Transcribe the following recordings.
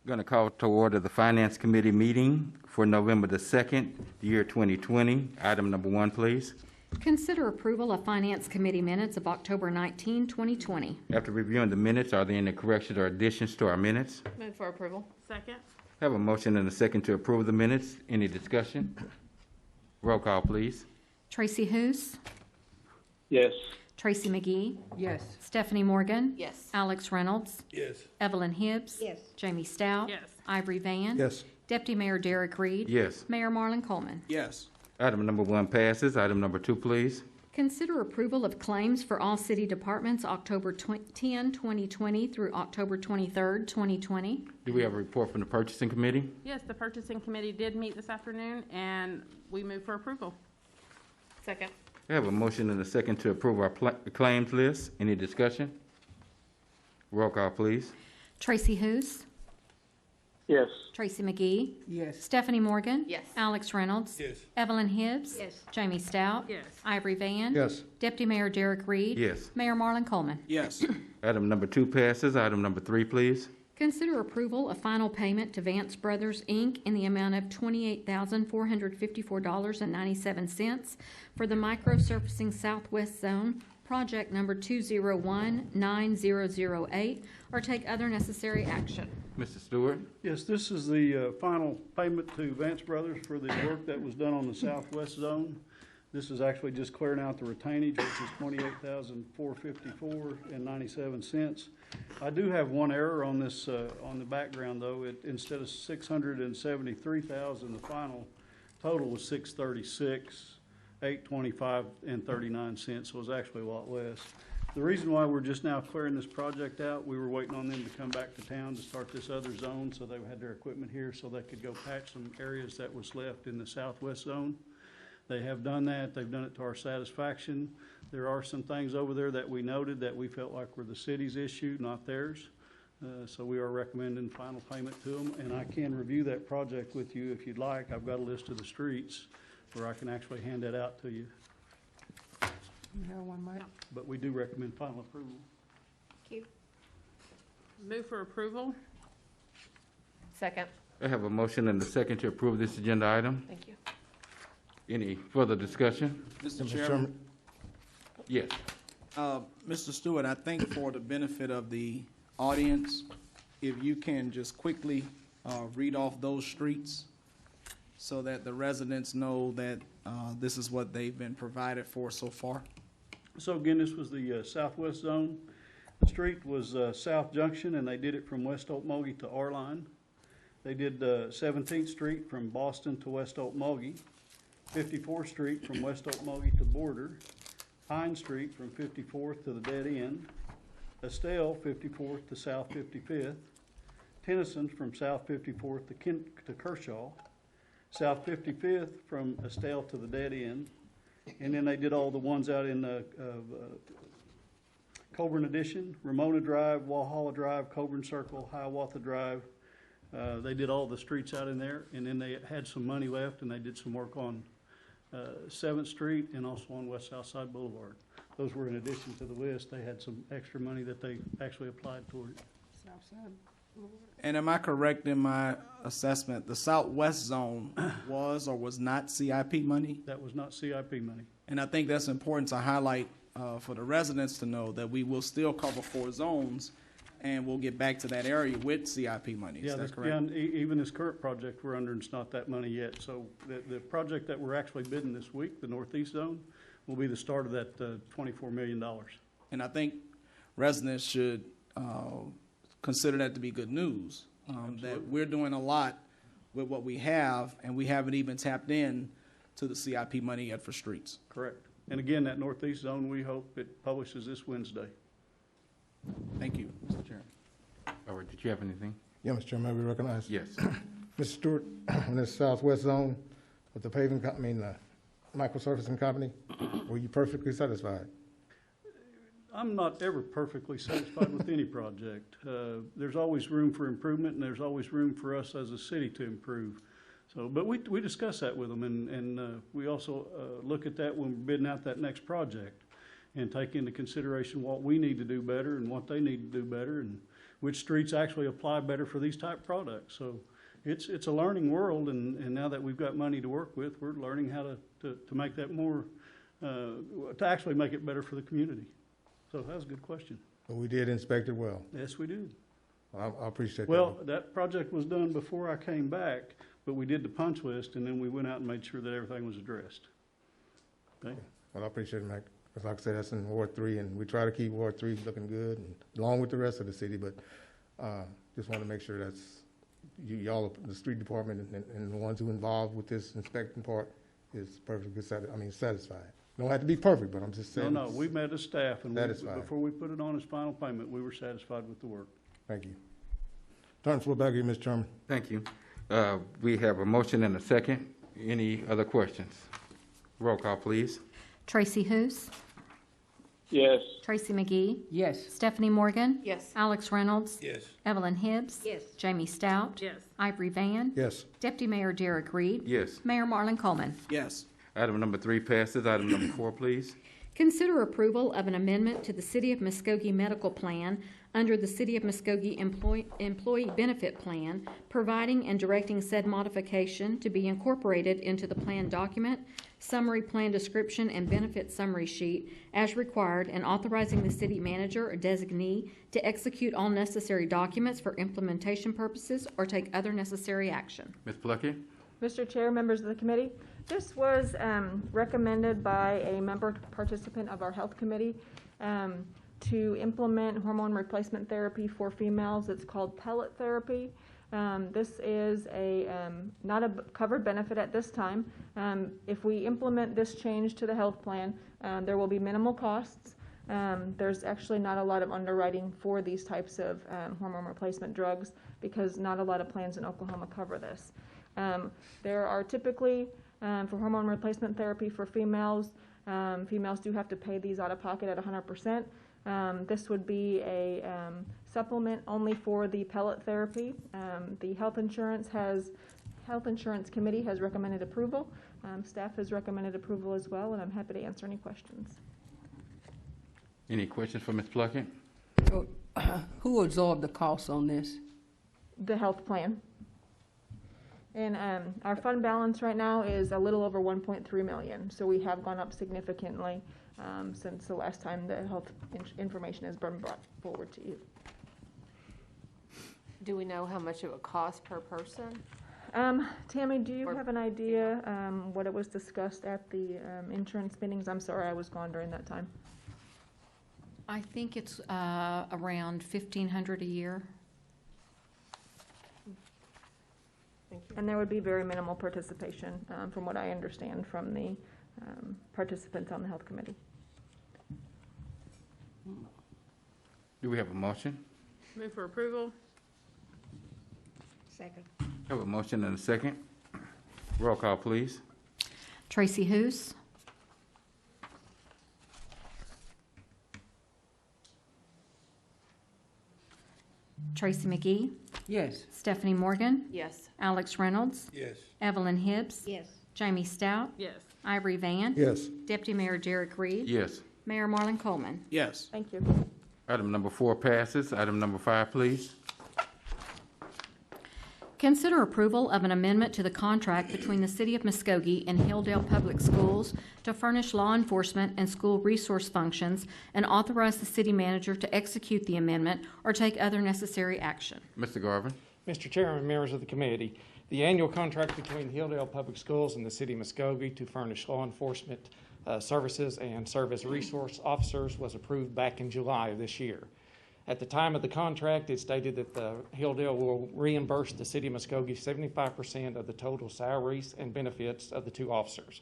Going to call to order the Finance Committee meeting for November the 2nd, year 2020. Item number 1, please. Consider approval of Finance Committee minutes of October 19, 2020. After reviewing the minutes, are there any corrections or additions to our minutes? Move for approval. Second. Have a motion and a second to approve the minutes. Any discussion? Roll call, please. Tracy Hoos, Yes. Tracy McGee, Yes. Stephanie Morgan, Yes. Alex Reynolds, Yes. Evelyn Hibbs, Yes. Jamie Stout, Yes. Ivory Van, Yes. Deputy Mayor Derek Reed, Yes. Mayor Marlon Coleman. Yes. Item number 1 passes. Item number 2, please. Consider approval of claims for all city departments October 10, 2020 through October 23, 2020. Do we have a report from the Purchasing Committee? Yes, the purchasing committee did meet this afternoon, and we move for approval. Second. We have a motion and a second to approve our claims list. Any discussion? Roll call, please. Tracy Hoos, Yes. Tracy McGee, Yes. Stephanie Morgan, Yes. Alex Reynolds, Yes. Evelyn Hibbs, Yes. Jamie Stout, Yes. Ivory Van, Yes. Deputy Mayor Derek Reed, Yes. Mayor Marlon Coleman. Yes. Item number 2 passes. Item number 3, please. Consider approval of final payment to Vance Brothers, Inc. in the amount of $28,454.97 for the microsurfacing Southwest Zone, project number 2019008, or take other necessary action. Mr. Stewart? Yes, this is the final payment to Vance Brothers for the work that was done on the southwest zone. This is actually just clearing out the retainage, which is $28,454.97. I do have one error on this, on the background though. Instead of $673,000, the final total was $636,825.39, so it was actually a lot less. The reason why we're just now clearing this project out, we were waiting on them to come back to town to start this other zone, so they had their equipment here so they could go patch some areas that was left in the southwest zone. They have done that. They've done it to our satisfaction. There are some things over there that we noted that we felt like were the city's issue, not theirs. So we are recommending final payment to them, and I can review that project with you if you'd like. I've got a list of the streets where I can actually hand that out to you. You have one, Mike? But we do recommend final approval. Thank you. Move for approval. Second. I have a motion and a second to approve this agenda item. Thank you. Any further discussion? Mr. Chairman, Yes. Mr. Stewart, I think for the benefit of the audience, if you can just quickly read off those streets so that the residents know that this is what they've been provided for so far. So again, this was the southwest zone. The street was South Junction, and they did it from West Okmulgee to R-Line. They did 17th Street from Boston to West Okmulgee, 54th Street from West Okmulgee to Border, Pine Street from 54th to the dead end, Estelle 54th to South 55th, Tennyson from South 54th to Kershaw, South 55th from Estelle to the dead end, and then they did all the ones out in Coburn Addition, Ramona Drive, Walhalla Drive, Coburn Circle, Hiawatha Drive. They did all the streets out in there, and then they had some money left, and they did some work on 7th Street and also on West Southside Boulevard. Those were in addition to the list. They had some extra money that they actually applied toward it. Southside. And am I correct in my assessment, the Southwest Zone was or was not CIP money? That was not CIP money. And I think that's important to highlight for the residents to know that we will still cover 4 zones and we'll get back to that area with CIP money. Yeah, Is that this, correct? yeah, and even this current project we're under, it's not that money yet. So the project that we're actually bidding this week, the Northeast Zone, will be the start of that $24 million. And I think residents should consider that to be good news, that we're doing a lot with what we have, and we haven't even tapped in to the CIP money yet for streets. Correct. And again, that Northeast Zone, we hope it publishes this Wednesday. Thank you, Mr. Chairman. All right, did you have anything? Yeah, Mr. Chairman, may we recognize? Yes. Mr. Stewart, in this southwest zone with the paving, the microsurfacing company, were you perfectly satisfied? I'm not ever perfectly satisfied with any project. There's always room for improvement, and there's always room for us as a city to improve. So, but we discuss that with them, and we also look at that when we're bidding out that next project, and take into consideration what we need to do better and what they need to do better. And which streets actually apply better for these type products. So it's a learning world, and now that we've got money to work with, we're learning how to make that more, to actually make it better for the community. So that was a good question. But we did inspect it well. Yes, we did. I appreciate that. Well, that project was done before I came back, but we did the punch list, and then we went out and made sure that everything was addressed. Okay? Well, I appreciate it, Mike. Because like I said, that's in Ward 3, and we try to keep Ward 3 looking good, and along with the rest of the city, but just want to make sure that's, y'all, the street department and the ones who involved with this inspecting part is perfectly satisfied. Don't have to be perfect, but I'm just saying. No, we met as staff, and Satisfied. before we put it on as final payment, we were satisfied with the work. Thank you. Turn the floor back to you, Mr. Chairman. Thank you. We have a motion and a second. Any other questions? Roll call, please. Tracy Hous, Yes. Tracy McGee, Yes. Stephanie Morgan, Yes. Alex Reynolds, Yes. Evelyn Hibbs, Yes. Jamie Stout, Yes. Ivory Van, Yes. Deputy Mayor Derek Reed, Yes. Mayor Marlon Coleman. Yes. Item number 3 passes. Item number 4, please. Consider approval of an amendment to the City of Muskogee Medical Plan under the City of Muskogee Employee Benefit Plan, providing and directing said modification to be incorporated into the plan document, summary plan description, and benefit summary sheet as required, and authorizing the city manager or designee to execute all necessary documents for implementation purposes or take other necessary action. Ms. Pluckett? Mr. Chair, members of the committee, this was recommended by a member participant of our health committee to implement hormone replacement therapy for females. It's called pellet therapy. This is not a covered benefit at this time. If we implement this change to the health plan, there will be minimal costs. There's actually not a lot of underwriting for these types of hormone replacement drugs because not a lot of plans in Oklahoma cover this. There are typically, for hormone replacement therapy for females, females do have to pay these out of pocket at 100%. This would be a supplement only for the pellet therapy. The Health Insurance Committee has recommended approval. Staff has recommended approval as well, and I'm happy to answer any questions. Any questions for Ms. Pluckett? Who absorbed the cost on this? The health plan. And our fund balance right now is a little over 1.3 million, so we have gone up significantly since the last time the health information has been brought forward to you. Do we know how much it would cost per person? Tammy, do you have an idea what it was discussed at the insurance meetings? I'm sorry, I was gone during that time. I think it's around $1,500 a year. Thank you. And there would be very minimal participation, from what I understand from the participants on the health committee. Do we have a motion? Move for approval. Second. Have a motion and a second. Roll call, please. Tracy Hous, Tracy McGee, Yes. Stephanie Morgan, Yes. Alex Reynolds, Yes. Evelyn Hibbs, Yes. Jamie Stout, Yes. Ivory Van, Yes. Deputy Mayor Derek Reed, Yes. Mayor Marlon Coleman. Yes. Thank you. Item number 4 passes. Item number 5, please. Consider approval of an amendment to the contract between the City of Muskogee and Hilldale Public Schools to furnish law enforcement and school resource functions and authorize the city manager to execute the amendment or take other necessary action. Mr. Garvin? Mr. Chairman, members of the committee, the annual contract between Hilldale Public Schools and the City of Muskogee to furnish law enforcement services and serve as resource officers was approved back in July of this year. At the time of the contract, it stated that Hilldale will reimburse the City of Muskogee 75% of the total salaries and benefits of the 2 officers.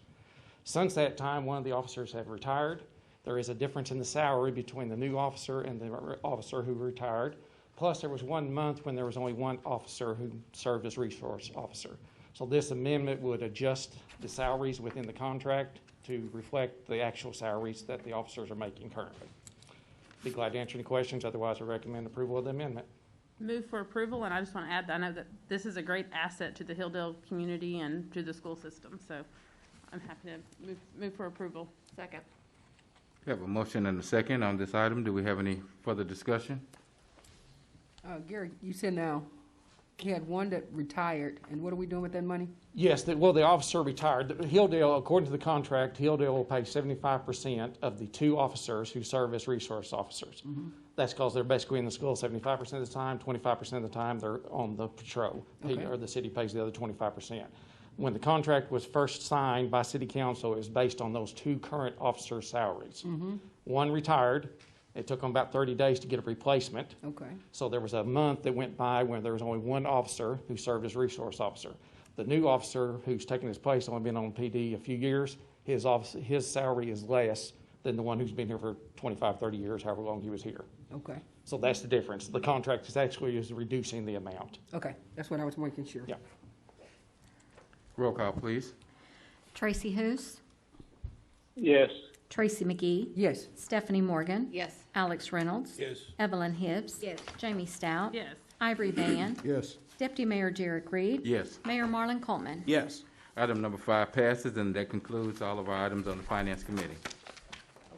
Since that time, one of the officers have retired. There is a difference in the salary between the new officer and the officer who retired. Plus, there was 1 month when there was only 1 officer who served as resource officer. So this amendment would adjust the salaries within the contract to reflect the actual salaries that the officers are making currently. Be glad to answer any questions. Otherwise, I recommend approval of the amendment. Move for approval, and I just want to add that I know that this is a great asset to the Hilldale community and to the school system, so I'm happy to move for approval. Second. We have a motion and a second on this item. Do we have any further discussion? Gary, you said now, he had one that retired, and what are we doing with that money? Yes, the officer retired. Hilldale, according to the contract, Hilldale will pay 75% of the 2 officers who serve as resource officers. That's because they're basically in the school 75% of the time, 25% of the time they're on the patrol, Okay. or the city pays the other 25%. When the contract was first signed by city council, it was based on those 2 current officers' salaries. One retired. It took them about 30 days to get a replacement. Okay. So there was a month that went by when there was only 1 officer who served as resource officer. The new officer who's taken his place, only been on PD a few years, his salary is less than the one who's been here for 25, 30 years, however long he was here. Okay. So that's the difference. The contract is actually reducing the amount. Okay, that's what I was making sure. Yeah. Roll call, please. Tracy Hous, Yes. Tracy McGee, Yes. Stephanie Morgan, Yes. Alex Reynolds, Yes. Evelyn Hibbs, Yes. Jamie Stout, Yes. Ivory Van, Yes. Deputy Mayor Derek Reed, Yes. Mayor Marlon Coleman. Yes. Item number 5 passes, and that concludes all of our items on the Finance Committee.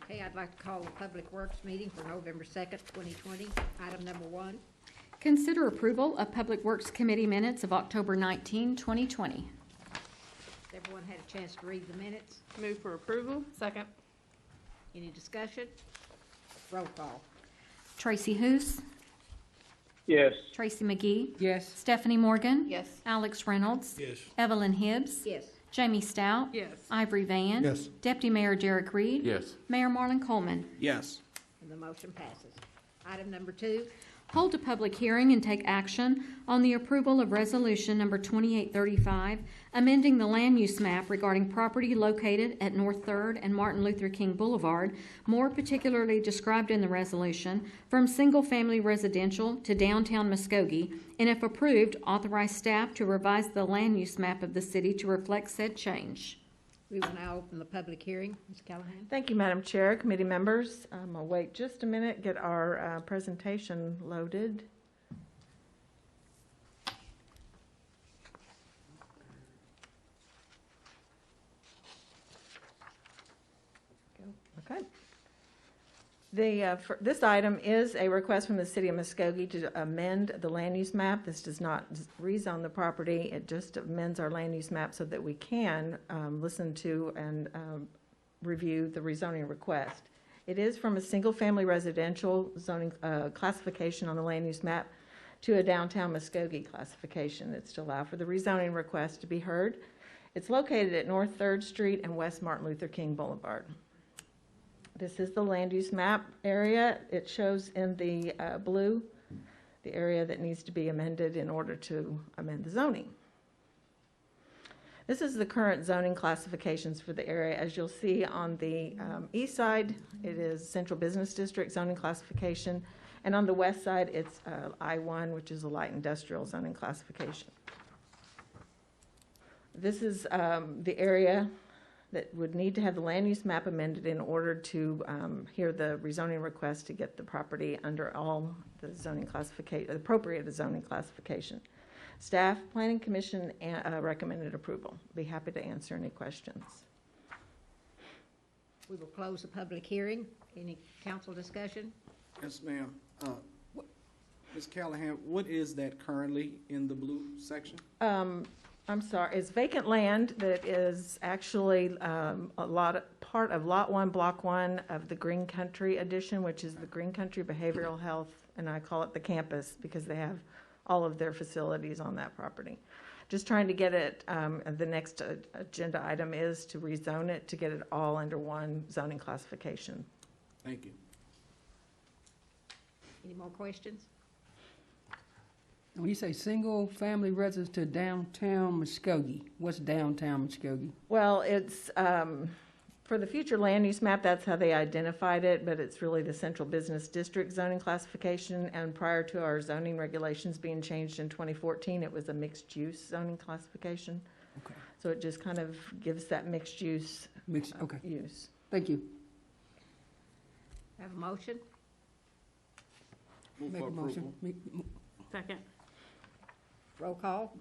Okay, I'd like to call the Public Works meeting for November 2nd, 2020. Item number 1. Consider approval of Public Works Committee minutes of October 19, 2020. Everyone had a chance to read the minutes. Move for approval. Second. Any discussion? Roll call. Tracy Hous, Yes. Tracy McGee, Yes. Stephanie Morgan, Yes. Alex Reynolds, Yes. Evelyn Hibbs, Yes. Jamie Stout, Yes. Ivory Van, Yes. Deputy Mayor Derek Reed, Yes. Mayor Marlon Coleman. Yes. And the motion passes. Item number 2. Hold a public hearing and take action on the approval of Resolution Number 2835, amending the land use map regarding property located at North Third and Martin Luther King Boulevard, more particularly described in the resolution, from single-family residential to downtown Muskogee, and if approved, authorize staff to revise the land use map of the city to reflect said change. We will now open the public hearing. Ms. Callahan? Thank you, Madam Chair, committee members. I'll wait just a minute, get our presentation loaded. Okay. This item is a request from the city of Muskogee to amend the land use map. This does not rezone the property. It just amends our land use map so that we can listen to and review the rezoning request. It is from a single-family residential zoning classification on the land use map to a downtown Muskogee classification. It's to allow for the rezoning request to be heard. It's located at North 3rd Street and West Martin Luther King Boulevard. This is the land use map area. It shows in the blue the area that needs to be amended in order to amend the zoning. This is the current zoning classifications for the area. As you'll see on the east side, it is Central Business District zoning classification, and on the west side, it's I-1, which is a light industrial zoning classification. This is the area that would need to have the land use map amended in order to hear the rezoning request to get the property under all the zoning classification, appropriate zoning classification. Staff, Planning Commission recommended approval. Be happy to answer any questions. We will close the public hearing. Any council discussion? Yes, ma'am. Ms. Callahan, what is that currently in the blue section? I'm sorry, it's vacant land that is actually part of Lot 1, Block 1 of the Green Country Edition, which is the Green Country Behavioral Health, and I call it the campus because they have all of their facilities on that property. Just trying to get it, the next agenda item is to rezone it to get it all under one zoning classification. Thank you. Any more questions? When you say single-family residence to downtown Muskogee, what's downtown Muskogee? Well, it's, for the future land use map, that's how they identified it, but it's really the Central Business District zoning classification, and prior to our zoning regulations being changed in 2014, it was a mixed-use zoning classification. Okay. So it just kind of gives that mixed-use Okay, use. thank you. Have a motion? Move Make for a motion. approval. Second. Roll call?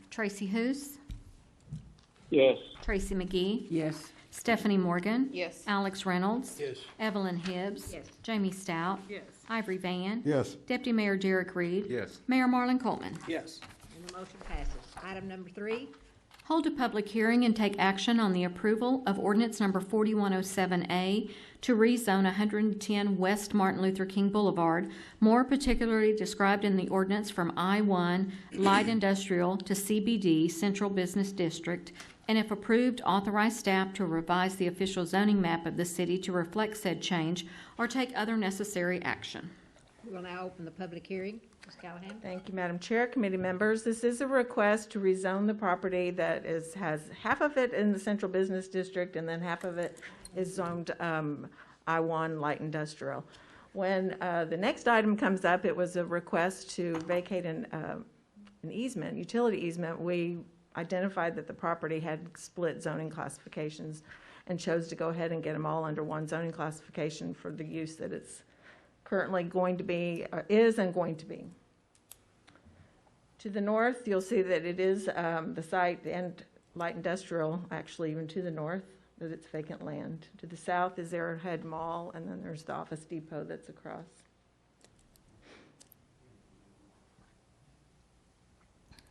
Tracy Hous, Yes. Tracy McGee, Yes. Stephanie Morgan, Yes. Alex Reynolds, Yes. Evelyn Hibbs, Yes. Jamie Stout, Yes. Ivory Van. Yes. Deputy Mayor Derek Reed. Yes. Mayor Marlon Coleman. Yes. And the motion passes. Item number 3, Hold a public hearing and take action on the approval of ordinance number 4107A to rezone 110 West Martin Luther King Boulevard, more particularly described in the ordinance from I-1 Light Industrial to CBD Central Business District, and if approved, authorize staff to revise the official zoning map of the city to reflect said change or take other necessary action. we will now open the public hearing. Ms. Callahan? Thank you, Madam Chair, committee members. This is a request to rezone the property that has half of it in the Central Business District and then half of it is zoned I-1 Light Industrial. When the next item comes up, it was a request to vacate an easement, utility easement. We identified that the property had split zoning classifications and chose to go ahead and get them all under one zoning classification for the use that it's currently going to be, is and going to be. To the north, you'll see that it is the site and light industrial, actually even to the north, that it's vacant land. To the south is Arrowhead Mall, and then there's the Office Depot that's across.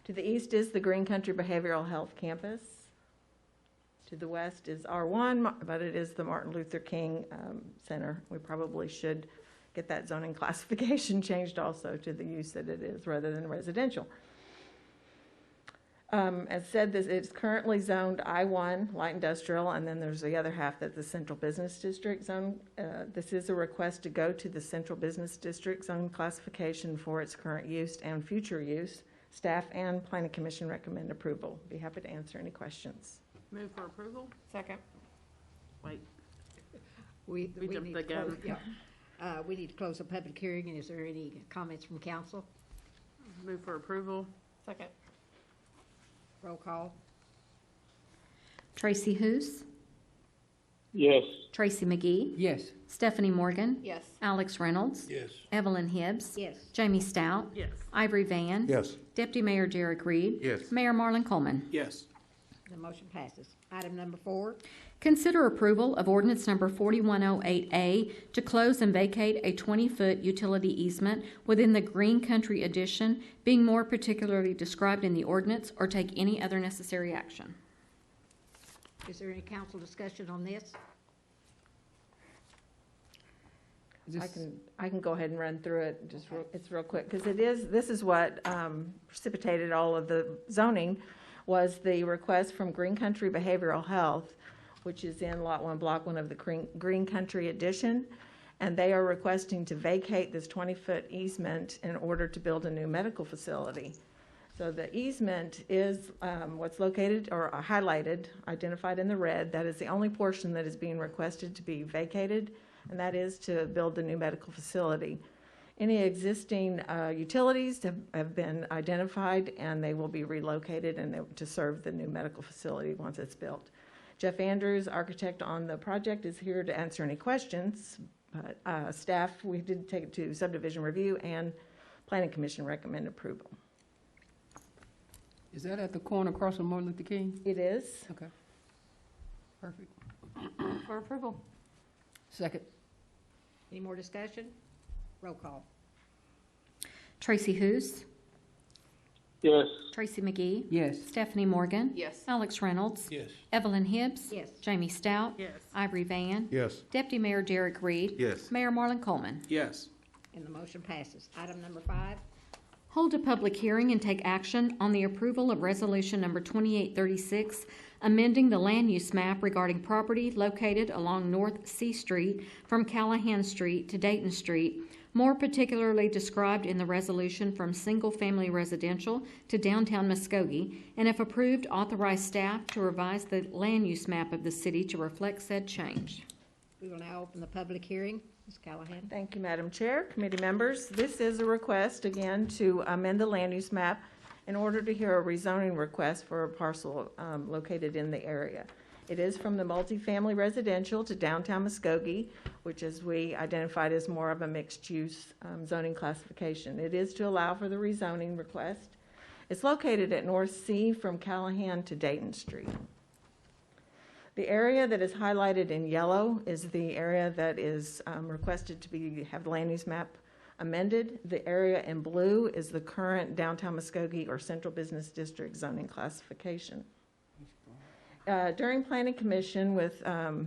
To the east is the Green Country Behavioral Health Campus. To the west is R1, but it is the Martin Luther King Center. We probably should get that zoning classification changed also to the use that it is rather than residential. As said, it's currently zoned I-1, light industrial, and then there's the other half that's the Central Business District zone. This is a request to go to the Central Business District zone classification for its current use and future use. Staff and Planning Commission recommend approval. Be happy to answer any questions. Move for approval? Second. Wait, We jumped need the to close, gun. yeah. We need to close the public hearing, and is there any comments from council? Move for approval? Second. Roll call. Tracy Hous. Yes. Tracy McGee. Yes. Stephanie Morgan. Yes. Alex Reynolds. Yes. Evelyn Hibbs. Yes. Jamie Stout. Yes. Ivory Van. Yes. Deputy Mayor Derek Reed. Yes. Mayor Marlon Coleman. Yes. The motion passes. Item number 4, Consider approval of ordinance number 4108A to close and vacate a 20-foot utility easement within the Green Country Addition, being more particularly described in the ordinance, or take any other necessary action. is there any council discussion on this? I can go ahead and run through it, it's real quick, because this is what precipitated all of the zoning, was the request from Green Country Behavioral Health, which is in Lot 1, Block 1 of the Green Country Addition, and they are requesting to vacate this 20-foot easement in order to build a new medical facility. So the easement is what's located or highlighted, identified in the red. That is the only portion that is being requested to be vacated, and that is to build the new medical facility. Any existing utilities have been identified, and they will be relocated to serve the new medical facility once it's built. Jeff Andrews, architect on the project, is here to answer any questions, but staff, we did take it to subdivision review, and Planning Commission recommend approval. Is that at the corner across from Martin Luther King? It is. Okay. Perfect. For approval. Second. Any more discussion? Roll call. Tracy Hous. Yes. Tracy McGee. Yes. Stephanie Morgan. Yes. Alex Reynolds. Yes. Evelyn Hibbs. Yes. Jamie Stout. Yes. Ivory Van. Yes. Deputy Mayor Derek Reed. Yes. Mayor Marlon Coleman. Yes. And the motion passes. Item number 5, Hold a public hearing and take action on the approval of resolution number 2836, amending the land use map regarding property located along North C Street from Callahan Street to Dayton Street, more particularly described in the resolution from single-family residential to downtown Muskogee, and if approved, authorize staff to revise the land use map of the city to reflect said change. we will now open the public hearing. Ms. Callahan? Thank you, Madam Chair, committee members. This is a request, again, to amend the land use map in order to hear a rezoning request for a parcel located in the area. It is from the multifamily residential to downtown Muskogee, which as we identified as more of a mixed-use zoning classification. It is to allow for the rezoning request. It's located at North C from Callahan to Dayton Street. The area that is highlighted in yellow is the area that is requested to have the land use map amended. The area in blue is the current downtown Muskogee or Central Business District zoning classification. During Planning Commission with a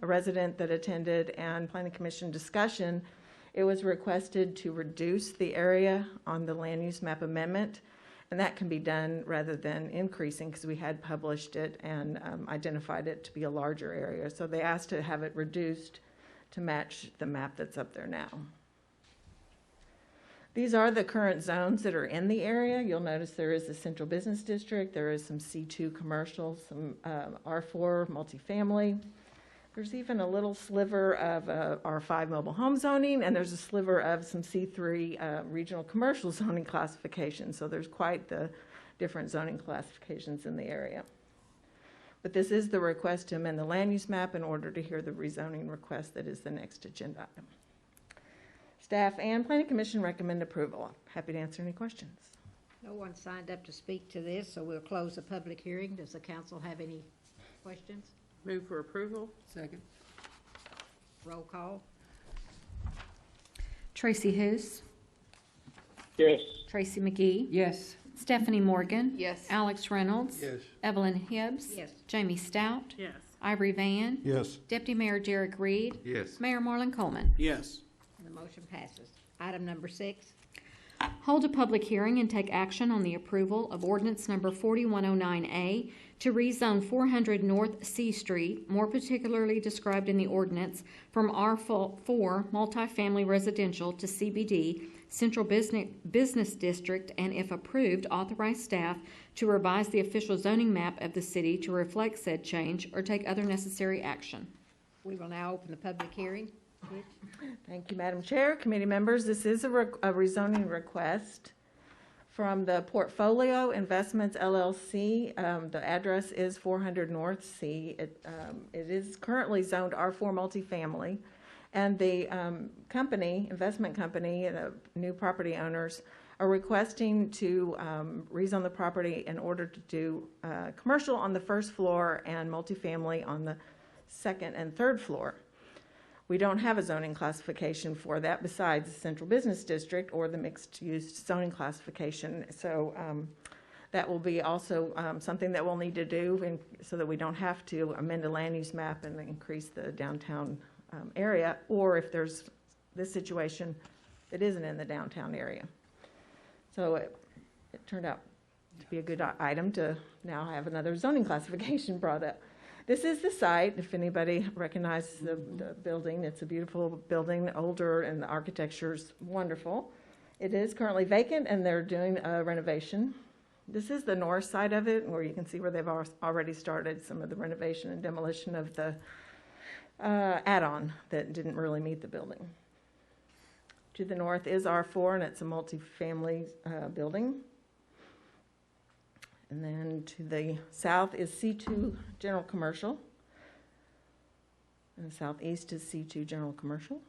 resident that attended and Planning Commission discussion, it was requested to reduce the area on the land use map amendment, and that can be done rather than increasing because we had published it and identified it to be a larger area. So they asked to have it reduced to match the map that's up there now. These are the current zones that are in the area. You'll notice there is a central business district, there is some C2 commercial, some R4 multifamily. There's even a little sliver of R5 mobile home zoning, and there's a sliver of some C3 regional commercial zoning classification. So there's quite the different zoning classifications in the area. But this is the request to amend the land use map in order to hear the rezoning request that is the next agenda item. Staff and Planning Commission recommend approval. Happy to answer any questions. No one signed up to speak to this, so we'll close the public hearing. Does the council have any questions? Move for approval. Second. Roll call. Tracy Hous, Yes. Tracy McGee, Yes. Stephanie Morgan, Yes. Alex Reynolds, Yes. Evelyn Hibbs, Yes. Jamie Stout, Yes. Ivory Van, Yes. Deputy Mayor Derek Reed, Yes. Mayor Marlon Coleman. Yes. The motion passes. Item number 6. Hold a public hearing and take action on the approval of ordinance number 4109A to rezone 400 North C Street, more particularly described in the ordinance, from R4 multifamily residential to CBD, Central Business District, and if approved, authorize staff to revise the official zoning map of the city to reflect said change or take other necessary action. We will now open the public hearing. Thank you, Madam Chair, committee members. This is a rezoning request from the Portfolio Investments LLC. The address is 400 North C. It is currently zoned R4 multifamily, and the investment company, the new property owners are requesting to rezone the property in order to do commercial on the first floor and multifamily on the second and third floor. We don't have a zoning classification for that besides the Central Business District or the mixed-use zoning classification. So that will be also something that we'll need to do so that we don't have to amend a land use map and increase the downtown area, or if there's this situation that isn't in the downtown area. So it turned out to be a good item to now have another zoning classification brought up. This is the site, if anybody recognizes the building. It's a beautiful building, older, and the architecture's wonderful. It is currently vacant, and they're doing a renovation. This is the north side of it, where you can see where they've already started some of the renovation and demolition of the add-on that didn't really meet the building. To the north is R4, and it's a multifamily building. And then to the south is C2 General Commercial. And the southeast is C2 General Commercial.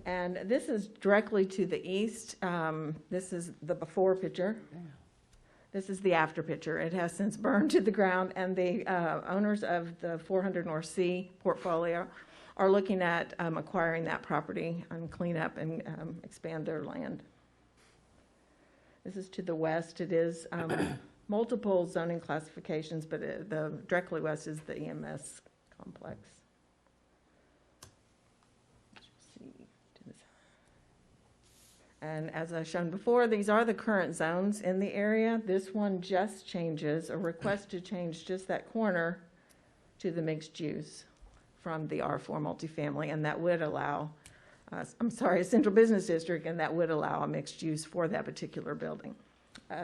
And this is directly to the east. This is the before picture. This is the after picture. It has since burned to the ground, and the owners of the 400 North C portfolio are looking at acquiring that property and clean up and expand their land. This is to the west. It is multiple zoning classifications, but the directly west is the EMS complex. And as I've shown before, these are the current zones in the area. This one just changes, a request to change just that corner to the mixed use from the R4 multifamily, and that would allow a central business district, and that would allow a mixed use for that particular building.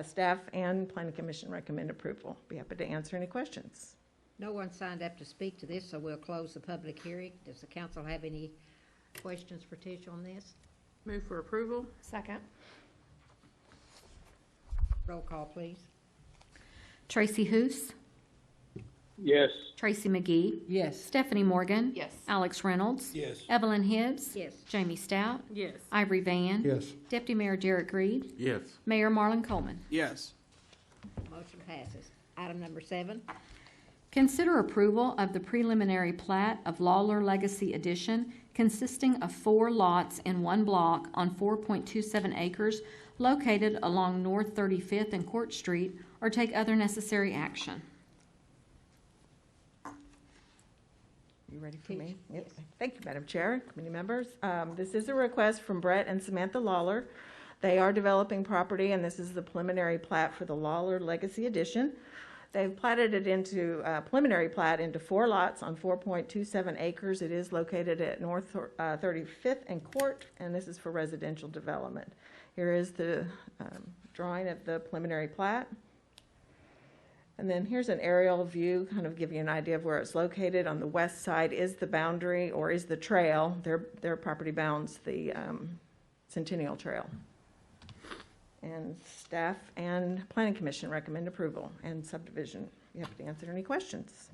Staff and Planning Commission recommend approval. Be happy to answer any questions. No one signed up to speak to this, so we'll close the public hearing. Does the council have any questions for Tish on this? Move for approval. Second. Roll call, please. Tracy Hous, Yes. Tracy McGee, Yes. Stephanie Morgan, Yes. Alex Reynolds, Yes. Evelyn Hibbs, Yes. Jamie Stout, Yes. Ivory Van, Yes. Deputy Mayor Derek Reed, Consider approval of the preliminary plat of Lawler Legacy Edition consisting of 4 lots in 1 block on 4.27 acres located along North 35th and Court Street, or take other necessary action. You ready for me? Yep. Thank you, Madam Chair, committee members. This is a request from Brett and Samantha Lawler. They are developing property, and this is the preliminary plat for the Lawler Legacy Edition. They've platted it into, preliminary plat into 4 lots on 4.27 acres. It is located at North 35th and Court, and this is for residential development. Here is the drawing of the preliminary plat. And then here's an aerial view, kind of give you an idea of where it's located. On the west side is the boundary, or is the trail. Their property bounds the Centennial Trail. And staff and planning commission recommend approval, and subdivision. You have to answer any questions.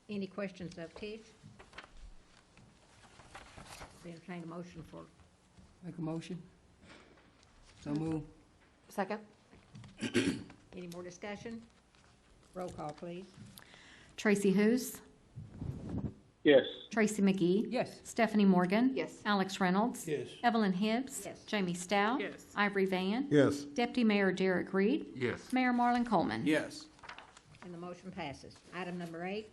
Any questions of Tish? Entertain a motion for. Make a motion. So move. Second? Any more discussion? Roll call, please. Tracy Hous. Yes. Tracy McGee. Yes. Stephanie Morgan. Yes. Alex Reynolds. Yes. Evelyn Hibbs. Yes. Jamie Stout. Yes. Ivory Van. Yes. Deputy Mayor Derek Reed. Yes. Mayor Marlon Coleman. Yes. And the motion passes. Item number 8.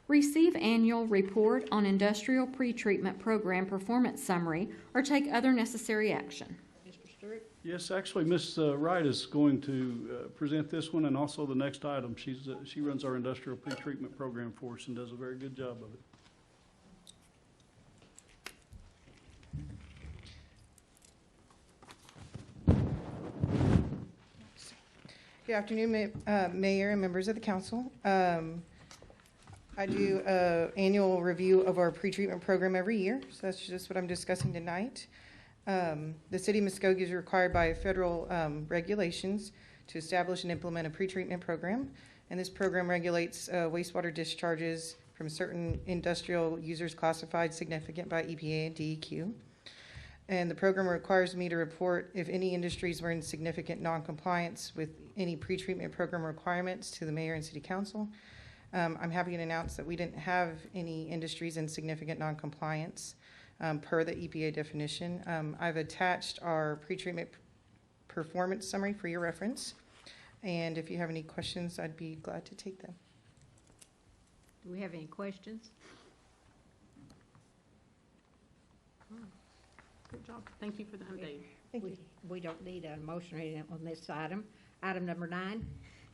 Receive annual report on industrial pretreatment program performance summary, or take other necessary action. Mr. Stewart? Yes, actually, Ms. Wright is going to present this one and also the next item. She runs our industrial pretreatment program for us and does a very good job of it. Good afternoon, Mayor and members of the council. I do an annual review of our pretreatment program every year, so that's just what I'm discussing tonight. The city of Muskogee is required by federal regulations to establish and implement a pretreatment program, and this program regulates wastewater discharges from certain industrial users classified significant by EPA and DEQ. And the program requires me to report if any industries were in significant noncompliance with any pretreatment program requirements to the mayor and city council. I'm happy to announce that we didn't have any industries in significant noncompliance per the EPA definition. I've attached our pretreatment performance summary for your reference. And if you have any questions, I'd be glad to take them. Do we have any questions? Good job. Thank you for the update. Thank you. We don't need a motion or anything on this item. Item number 9.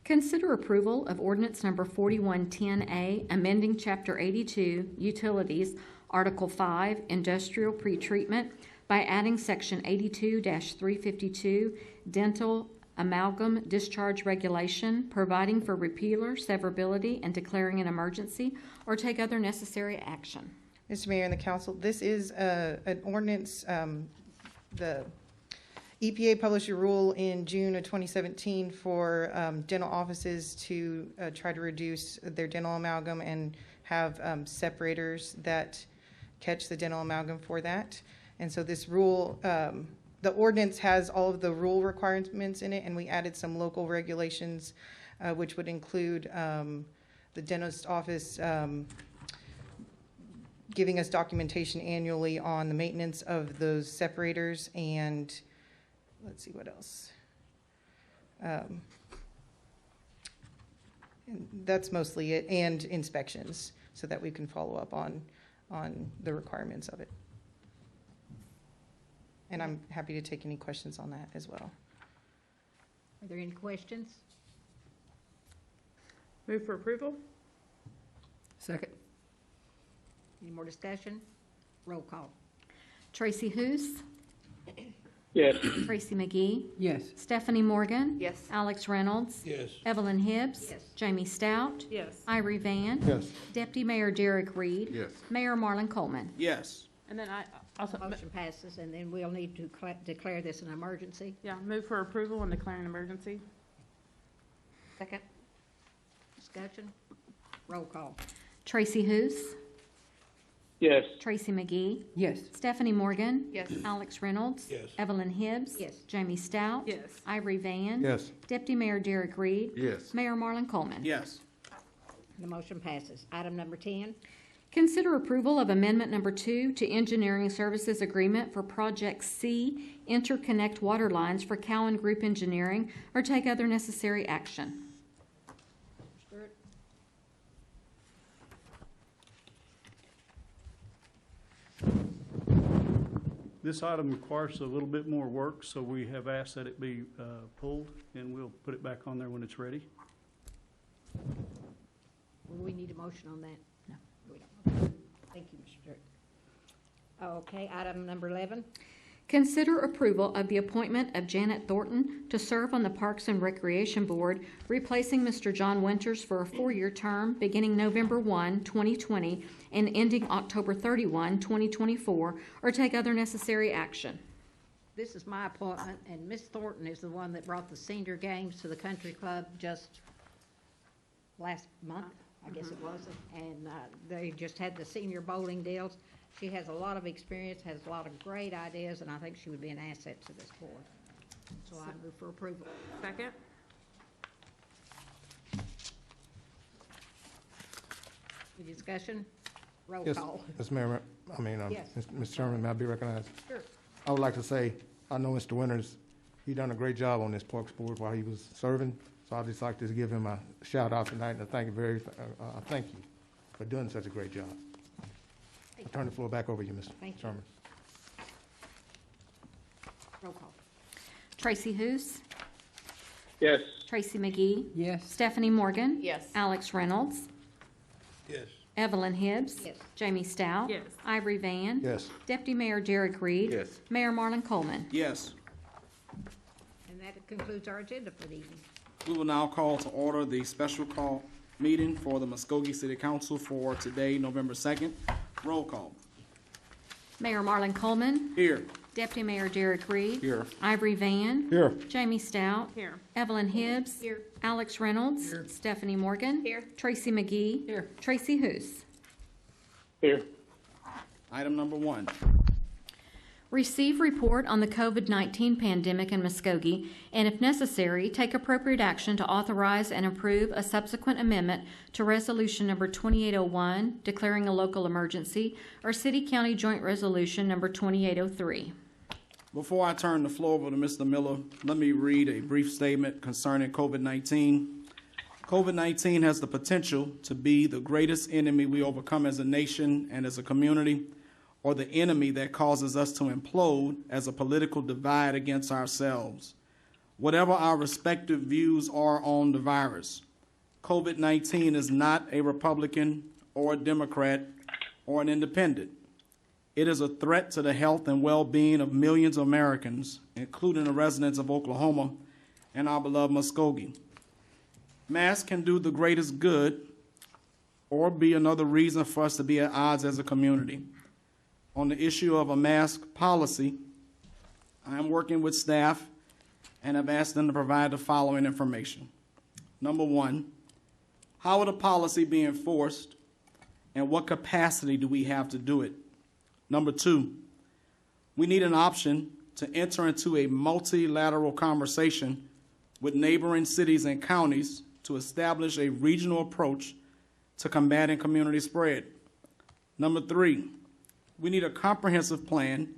Consider approval of ordinance number 4110A, amending Chapter 82, Utilities, Article 5, Industrial Pretreatment, by adding Section 82-352, Dental Amalgam Discharge Regulation, providing for repealer, severability, and declaring an emergency, or take other necessary action. Mr. Mayor and the council, this is an ordinance. The EPA published a rule in June of 2017 for dental offices to try to reduce their dental amalgam and have separators that catch the dental amalgam for that. And so this rule, the ordinance has all of the rule requirements in it, and we added some local regulations, which would include the dentist office giving us documentation annually on the maintenance of those separators, and let's see what else. And that's mostly it, and inspections, so that we can follow up on the requirements of it. And I'm happy to take any questions on that as well. Are there any questions? Move for approval? Second. Any more discussion? Roll call. Tracy Hous. Yes. Tracy McGee. Yes. Stephanie Morgan. Yes. Alex Reynolds. Yes. Evelyn Hibbs. Yes. Jamie Stout. Yes. Ivory Van. Yes. Deputy Mayor Derek Reed. Yes. Mayor Marlon Coleman. Yes. And then I also, Motion passes, and then we'll need to declare this an emergency. yeah, move for approval and declare an emergency. Second? Discussion? Roll call. Tracy Hous. Yes. Tracy McGee. Yes. Stephanie Morgan. Yes. Alex Reynolds. Yes. Evelyn Hibbs. Yes. Jamie Stout. Yes. Ivory Van. Yes. Deputy Mayor Derek Reed. Yes. Mayor Marlon Coleman. Yes. The motion passes. Item number 10, Consider approval of Amendment Number 2 to Engineering Services Agreement for Project C Interconnect Water Lines for Cowan Group Engineering, or take other necessary action. Stewart. This item requires a little bit more work, so we have asked that it be pulled, and we'll put it back on there when it's ready. Will we need a motion on that? No. We don't. Thank you, Mr. Stewart. Okay, item number 11, Consider approval of the appointment of Janet Thornton to serve on the Parks and Recreation Board, replacing Mr. John Winters for a 4-year term beginning November 1, 2020, and ending October 31, 2024, or take other necessary action. this is my appointment, and Miss Thornton is the one that brought the senior games to the country club just last month, I guess it was, and they just had the senior bowling deals. She has a lot of experience, has a lot of great ideas, and I think she would be an asset to this board. So I move for approval. Second? Any discussion? Roll Yes, call. Mr. Mayor, Yes. Mr. Chairman, may I be recognized? Sure. I would like to say, I know Mr. Winters, he done a great job on this Parks Board while he was serving, so I'd just like to give him a shout out tonight and thank you for doing such a great job. I turn the floor back over to you, Mr. Thank you. Chairman. Roll call. Tracy Hous, Yes. Tracy McGee, Yes. Stephanie Morgan, Yes. Alex Reynolds, Yes. Evelyn Hibbs, Yes. Jamie Stout, Yes. Ivory Van, Yes. Deputy Mayor Derek Reed, Yes. Mayor Marlon Coleman. Yes. And that concludes our agenda for the evening. We will now call to order the special call meeting for the Muskogee City Council for today, November 2nd. Roll call. Mayor Marlon Coleman, Here. Deputy Mayor Derek Reed, Here. Ivory Van, Here. Jamie Stout, Here. Evelyn Hibbs, Here. Alex Reynolds, Stephanie Morgan, Here. Tracy McGee, Here. Tracy Hous. Here. Item number 1. Receive report on the COVID-19 pandemic in Muskogee, and if necessary, take appropriate action to authorize and approve a subsequent amendment to Resolution Number 2801, declaring a local emergency, or City-County Joint Resolution Number 2803. Before I turn the floor over to Mr. Miller, let me read a brief statement concerning COVID-19. COVID-19 has the potential to be the greatest enemy we overcome as a nation and as a community, or the enemy that causes us to implode as a political divide against ourselves. Whatever our respective views are on the virus, COVID-19 is not a Republican or a Democrat or an independent. It is a threat to the health and well-being of millions of Americans, including the residents of Oklahoma and our beloved Muskogee. Masks can do the greatest good or be another reason for us to be at odds as a community. On the issue of a mask policy, I am working with staff and have asked them to provide the following information. Number 1, how will the policy be enforced and what capacity do we have to do it? Number 2, we need an option to enter into a multilateral conversation with neighboring cities and counties to establish a regional approach to combating community spread. Number 3, we need a comprehensive plan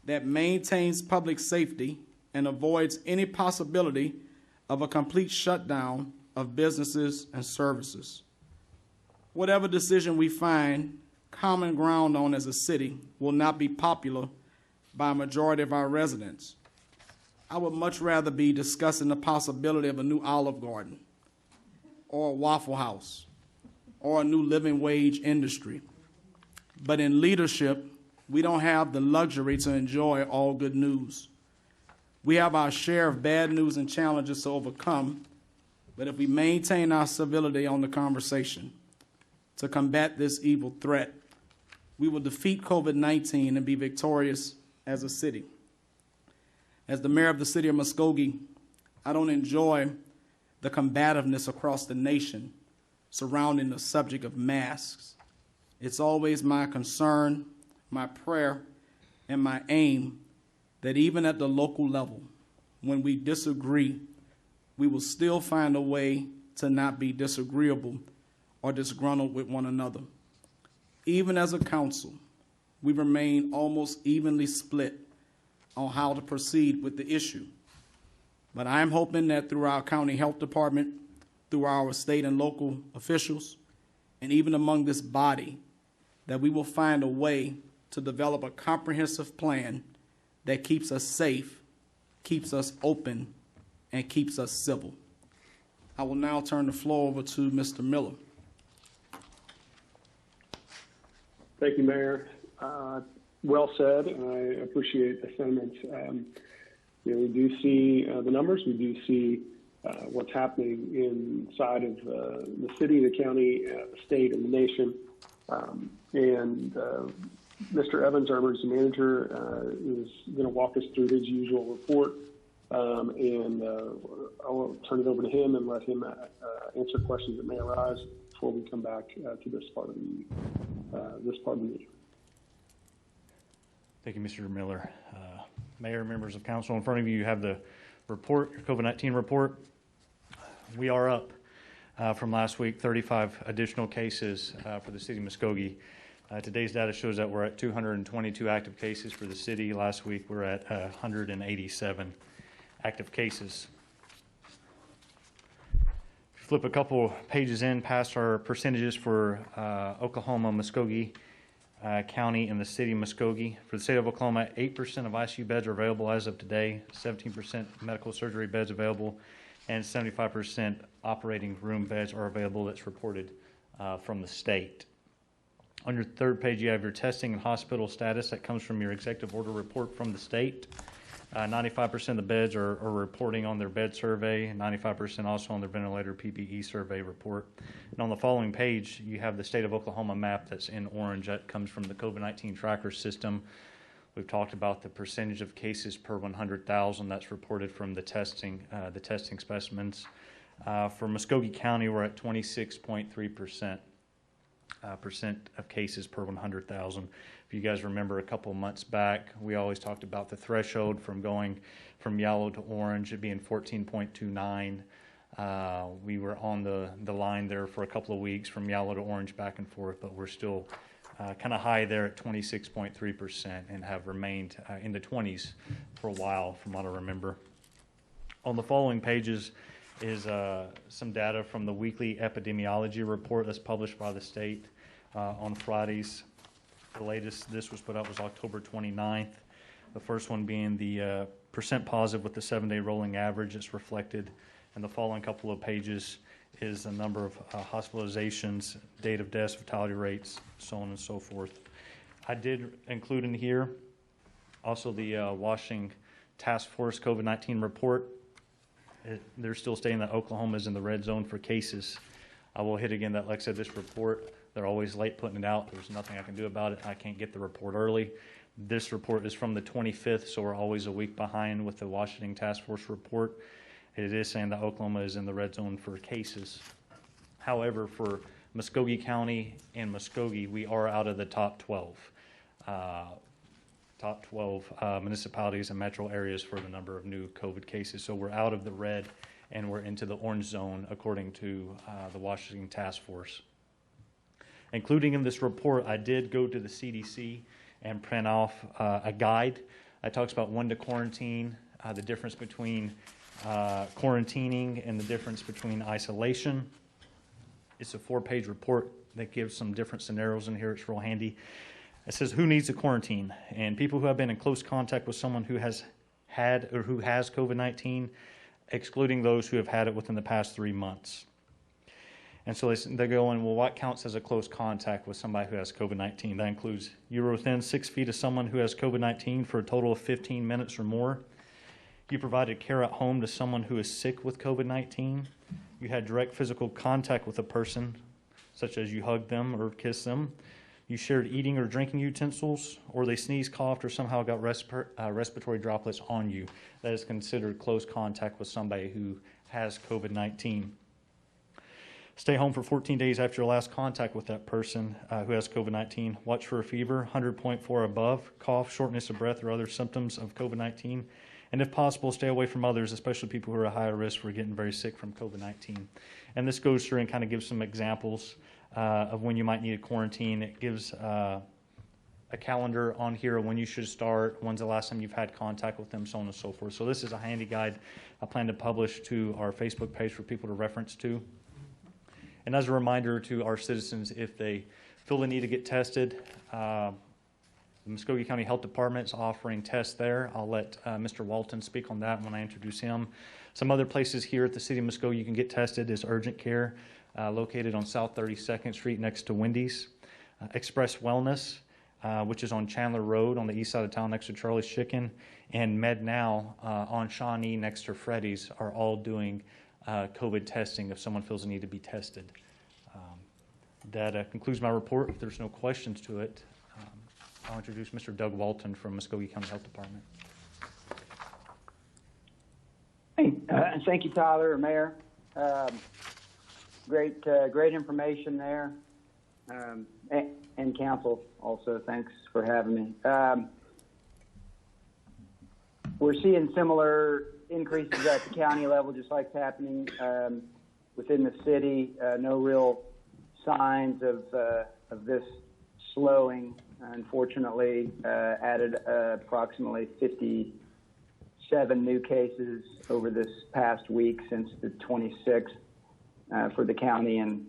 that maintains public safety and avoids any possibility of a complete shutdown of businesses and services. Whatever decision we find common ground on as a city will not be popular by a majority of our residents. I would much rather be discussing the possibility of a new Olive Garden or a Waffle House or a new living wage industry. But in leadership, we don't have the luxury to enjoy all good news. We have our share of bad news and challenges to overcome, but if we maintain our civility on the conversation to combat this evil threat, we will defeat COVID-19 and be victorious as a city. As the mayor of the city of Muskogee, I don't enjoy the combativeness across the nation surrounding the subject of masks. It's always my concern, my prayer, and my aim that even at the local level, when we disagree, we will still find a way to not be disagreeable or disgruntled with one another. Even as a council, we remain almost evenly split on how to proceed with the issue. But I am hoping that through our county health department, through our state and local officials, and even among this body, that we will find a way to develop a comprehensive plan that keeps us safe, keeps us open, and keeps us civil. I will now turn the floor over to Mr. Miller. Thank you, Mayor. Well said, and I appreciate the sentiments. We do see the numbers. We do see what's happening inside of the city, the county, the state, and the nation. Mr. Evans, our emergency manager, is going to walk us through his usual report, and I'll turn it over to him and let him answer questions that may arise before we come back to this part of the meeting. Thank you, Mr. Miller. Mayor, members of council, in front of you have the report, COVID-19 report. We are up from last week, 35 additional cases for the city of Muskogee. Today's data shows that we're at 222 active cases for the city. Last week, we're at 187 active cases. If you flip a couple pages in past our percentages for Oklahoma, Muskogee County, and the city of Muskogee. For the state of Oklahoma, 8% of ICU beds are available as of today, 17% medical surgery beds available, and 75% operating room beds are available. That's reported from the state. On your third page, you have your testing and hospital status. That comes from your executive order report from the state. 95% of the beds are reporting on their bed survey, 95% also on their ventilator PPE survey report. And on the following page, you have the state of Oklahoma map that's in orange. That comes from the COVID-19 tracker system. We've talked about the percentage of cases per 100,000. That's reported from the testing specimens. For Muskogee County, we're at 26.3% of cases per 100,000. If you guys remember a couple of months back, we always talked about the threshold from going from yellow to orange, it being 14.29. We were on the line there for a couple of weeks from yellow to orange back and forth, but we're still kind of high there at 26.3% and have remained in the 20s for a while from what I remember. On the following pages is some data from the weekly epidemiology report that's published by the state on Fridays. The latest this was put out was October 29th. The first one being the percent positive with the 7-day rolling average. It's reflected in the following couple of pages is the number of hospitalizations, date of deaths, fatality rates, so on and so forth. I did include in here also the Washington Task Force COVID-19 report. They're still stating that Oklahoma is in the red zone for cases. I will hit again that, like I said, this report, they're always late putting it out. There's nothing I can do about it. I can't get the report early. This report is from the 25th, so we're always a week behind with the Washington Task Force report. It is saying that Oklahoma is in the red zone for cases. However, for Muskogee County and Muskogee, we are out of the top 12. Top 12 municipalities and metro areas for the number of new COVID cases. So we're out of the red and we're into the orange zone according to the Washington Task Force. Including in this report, I did go to the CDC and print off a guide that talks about when to quarantine, the difference between quarantining and the difference between isolation. It's a 4-page report that gives some different scenarios in here. It's real handy. It says who needs to quarantine, and people who have been in close contact with someone who has had or who has COVID-19, excluding those who have had it within the past 3 months. And so they're going, well, what counts as a close contact with somebody who has COVID-19? That includes you were within 6 feet of someone who has COVID-19 for a total of 15 minutes or more. You provided care at home to someone who is sick with COVID-19. You had direct physical contact with a person, such as you hugged them or kissed them. You shared eating or drinking utensils, or they sneezed, coughed, or somehow got respiratory droplets on you. That is considered close contact with somebody who has COVID-19. Stay home for 14 days after your last contact with that person who has COVID-19. Watch for a fever, 100.4 above, cough, shortness of breath, or other symptoms of COVID-19, And if possible, stay away from others, especially people who are at higher risk for getting very sick from COVID-19. And this goes through and kind of gives some examples of when you might need a quarantine. It gives a calendar on here when you should start, when's the last time you've had contact with them, so on and so forth. So this is a handy guide I plan to publish to our Facebook page for people to reference to. And as a reminder to our citizens, if they feel the need to get tested, the Muskogee County Health Department is offering tests there. I'll let Mr. Walton speak on that when I introduce him. Some other places here at the city of Muskogee you can get tested is Urgent Care, located on South 32nd Street next to Wendy's. Express Wellness, which is on Chandler Road on the east side of town next to Charlie's Chicken, and Med Now on Shawnee next to Freddy's are all doing COVID testing if someone feels the need to be tested. That concludes my report. If there's no questions to it, I'll introduce Mr. Doug Walton from Muskogee County Health Department. Thank you, Tyler, Mayor. Great information there. And council also, thanks for having me. We're seeing similar increases at the county level, just like it's happening within the city. No real signs of this slowing. Unfortunately, added approximately 57 new cases over this past week since the 26th for the county, and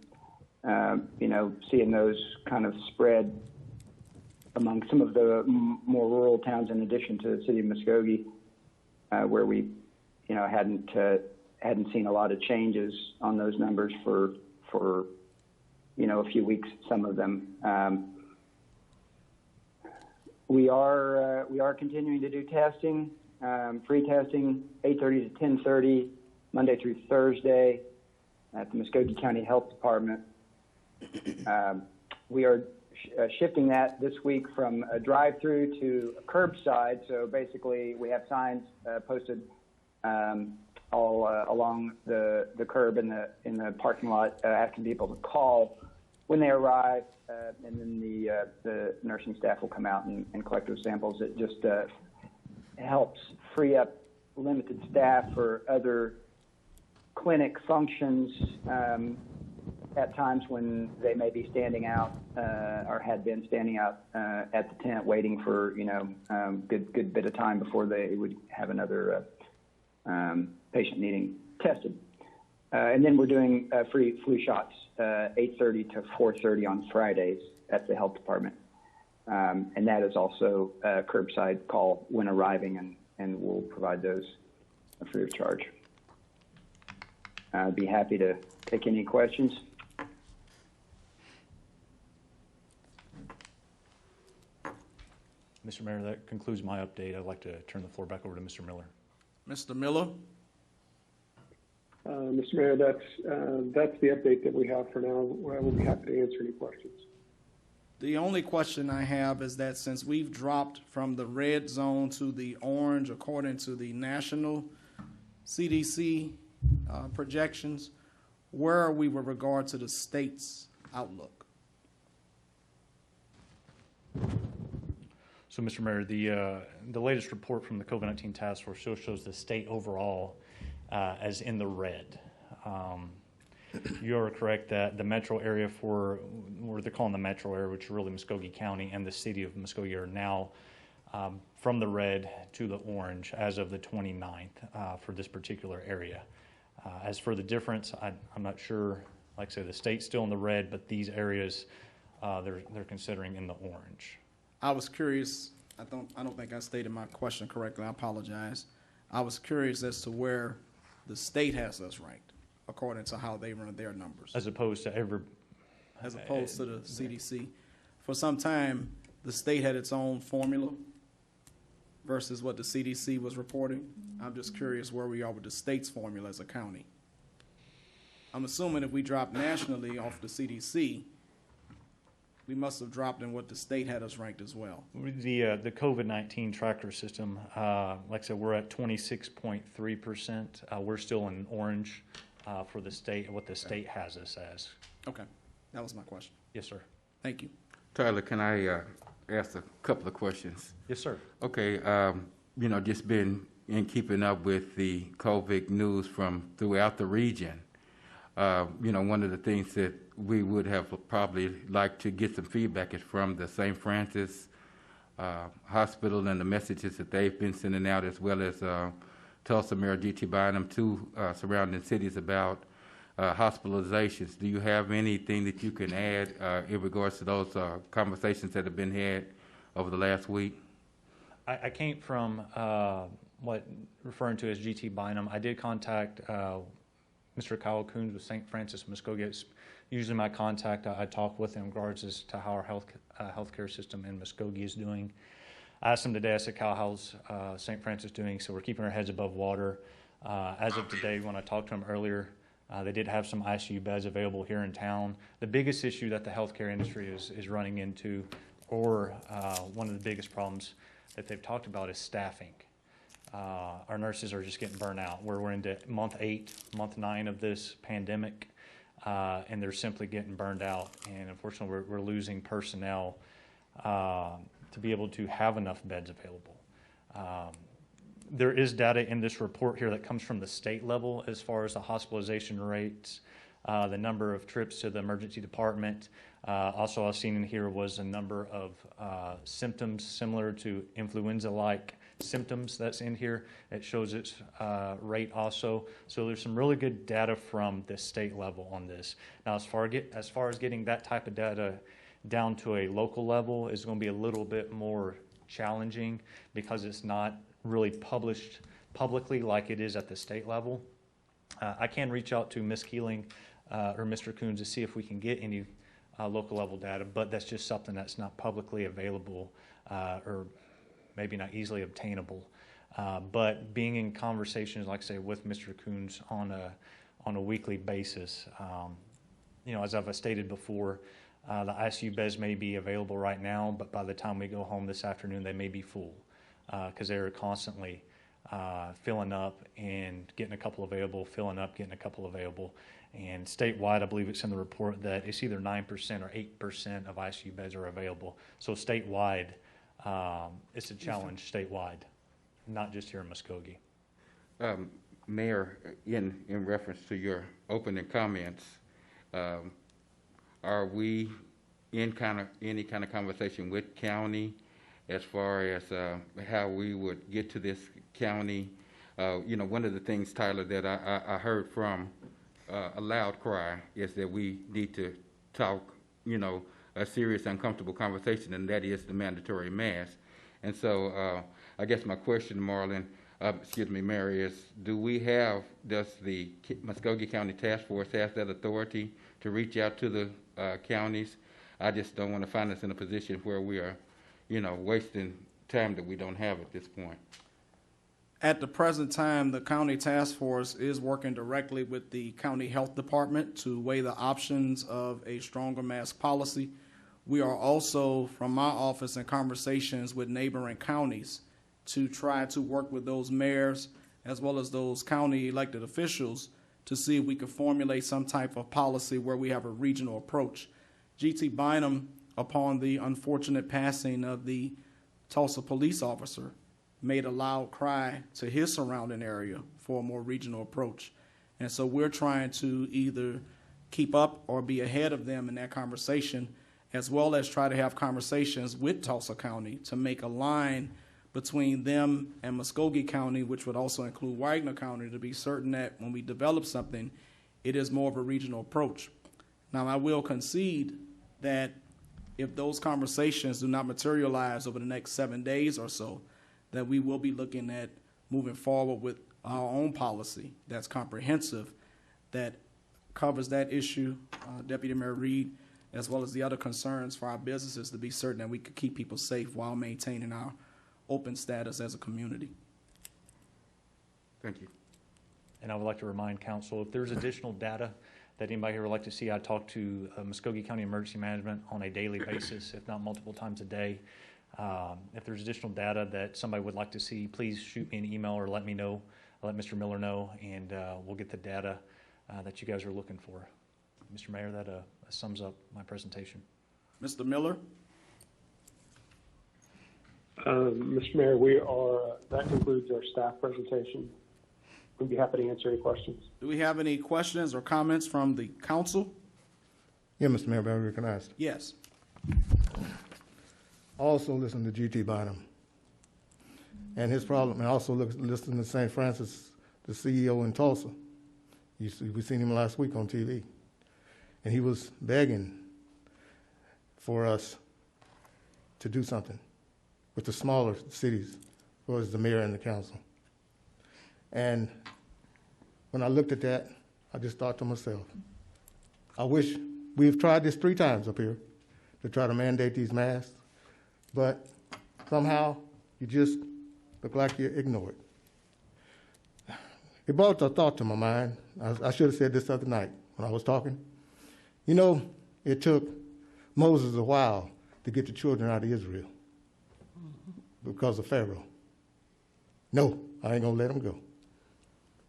seeing those kind of spread among some of the more rural towns in addition to the city of Muskogee, where we, hadn't seen a lot of changes on those numbers for a few weeks, some of them. We are continuing to do testing, free testing, 8:30 to 10:30, Monday through Thursday at the Muskogee County Health Department. We are shifting that this week from a drive-through to a curbside. So basically, we have signs posted all along the curb in the parking lot, asking people to call when they arrive, and then the nursing staff will come out and collect those samples. It just helps free up limited staff for other clinic functions at times when they may be standing out or had been standing out at the tent waiting for good bit of time before they would have another patient needing tested. And then we're doing free flu shots, 8:30 to 4:30 on Fridays at the health department. And that is also a curbside call when arriving, and we'll provide those free of charge. I'd be happy to take any questions. Mr. Mayor, that concludes my update. I'd like to turn the floor back over to Mr. Miller. Mr. Miller? Mr. Mayor, that's the update that we have for now. I will be happy to answer any questions. The only question I have is that since we've dropped from the red zone to the orange, according to the national CDC projections, where are we with regard to the state's outlook? So, Mr. Mayor, the latest report from the COVID-19 task force still shows the state overall as in the red. You're correct that the metro area or they're calling the metro area, which is really Muskogee County, and the city of Muskogee are now from the red to the orange as of the 29th for this particular area. As for the difference, I'm not sure. Like I said, the state's still in the red, but these areas they're considering in the orange. I was curious. I don't think I stated my question correctly. I apologize. I was curious as to where the state has us ranked according to how they run their numbers. As opposed to As opposed to the CDC. For some time, the state had its own formula versus what the CDC was reporting. I'm just curious where we are with the state's formula as a county. I'm assuming if we drop nationally off the CDC, we must have dropped in what the state had us ranked as well. The COVID-19 tracker system, like I said, we're at 26.3%. We're still in orange for the state, what the state has us as. Okay, that was my question. Yes, sir. Thank you. Tyler, can I ask a couple of questions? Yes, sir. Okay, just been in keeping up with the COVID news from throughout the region. One of the things that we would have probably liked to get some feedback is from the St. Francis Hospital and the messages that they've been sending out, as well as Tulsa Mayor G.T. Bynum to surrounding cities about hospitalizations. Do you have anything that you can add in regards to those conversations that have been had over the last week? I came from what referring to as G.T. Bynum. I did contact Mr. Kyle Coons with St. Francis Muskogee. It's usually my contact. I talk with him in regards as to how our healthcare system in Muskogee is doing. I asked him today, I said, Kyle, how's St. Francis doing? So we're keeping our heads above water. As of today, when I talked to him earlier, they did have some ICU beds available here in town. The biggest issue that the healthcare industry is running into, or one of the biggest problems that they've talked about, is staffing. Our nurses are just getting burnt out. We're into month 8, month 9 of this pandemic, and they're simply getting burned out. And unfortunately, we're losing personnel to be able to have enough beds available. There is data in this report here that comes from the state level as far as the hospitalization rates, the number of trips to the emergency department. Also, I've seen in here was a number of symptoms similar to influenza-like symptoms that's in here. It shows its rate also. So there's some really good data from the state level on this. Now, as far as getting that type of data down to a local level is going to be a little bit more challenging because it's not really published publicly like it is at the state level. I can reach out to Ms. Keeling or Mr. Coons to see if we can get any local level data, but that's just something that's not publicly available or maybe not easily obtainable. But being in conversations, like I say, with Mr. Coons on a weekly basis, as I've stated before, the ICU beds may be available right now, but by the time we go home this afternoon, they may be full because they're constantly filling up and getting a couple available, filling up, getting a couple available. And statewide, I believe it's in the report that it's either 9% or 8% of ICU beds are available. So statewide, it's a challenge statewide, not just here in Muskogee. Mayor, in reference to your opening comments, are we in any kind of conversation with county as far as how we would get to this county? One of the things, Tyler, that I heard from a loud cry is that we need to talk, a serious, uncomfortable conversation, and that is the mandatory mask. And so I guess my question, Mayor, is does the Muskogee County Task Force have that authority to reach out to the counties? I just don't want to find us in a position where we are, wasting time that we don't have at this point. At the present time, the county task force is working directly with the county health department to weigh the options of a stronger mask policy. We are also, from my office, in conversations with neighboring counties to try to work with those mayors as well as those county elected officials to see if we can formulate some type of policy where we have a regional approach. G.T. Bynum, upon the unfortunate passing of the Tulsa police officer, made a loud cry to his surrounding area for a more regional approach. And so we're trying to either keep up or be ahead of them in that conversation, as well as try to have conversations with Tulsa County to make a line between them and Muskogee County, which would also include Wagner County, to be certain that when we develop something, it is more of a regional approach. Now, I will concede that if those conversations do not materialize over the next 7 days or so, that we will be looking at moving forward with our own policy that's comprehensive, that covers that issue, Deputy Mayor Reed, as well as the other concerns for our businesses to be certain that we could keep people safe while maintaining our open status as a community. Thank you. And I would like to remind council, if there's additional data that anybody here would like to see, I talk to Muskogee County Emergency Management on a daily basis, if not multiple times a day. If there's additional data that somebody would like to see, please shoot me an email or let me know, let Mr. Miller know, and we'll get the data that you guys are looking for. Mr. Mayor, that sums up my presentation. Mr. Miller? Mr. Mayor, that concludes our staff presentation. We'd be happy to answer any questions. Do we have any questions or comments from the council? Yeah, Mr. Mayor, may I be recognized? Yes. I also listen to G.T. Bynum and his problem, and also listen to St. Francis, the CEO in Tulsa. We seen him last week on TV, and he was begging for us to do something with the smaller cities, as well as the mayor and the council. And when I looked at that, I just thought to myself, I wish we've tried this 3 times up here to try to mandate these masks, but somehow you just look like you ignore it. It brought a thought to my mind. I should have said this the other night when I was talking. You know, it took Moses a while to get the children out of Israel because of Pharaoh. No, I ain't gonna let them go.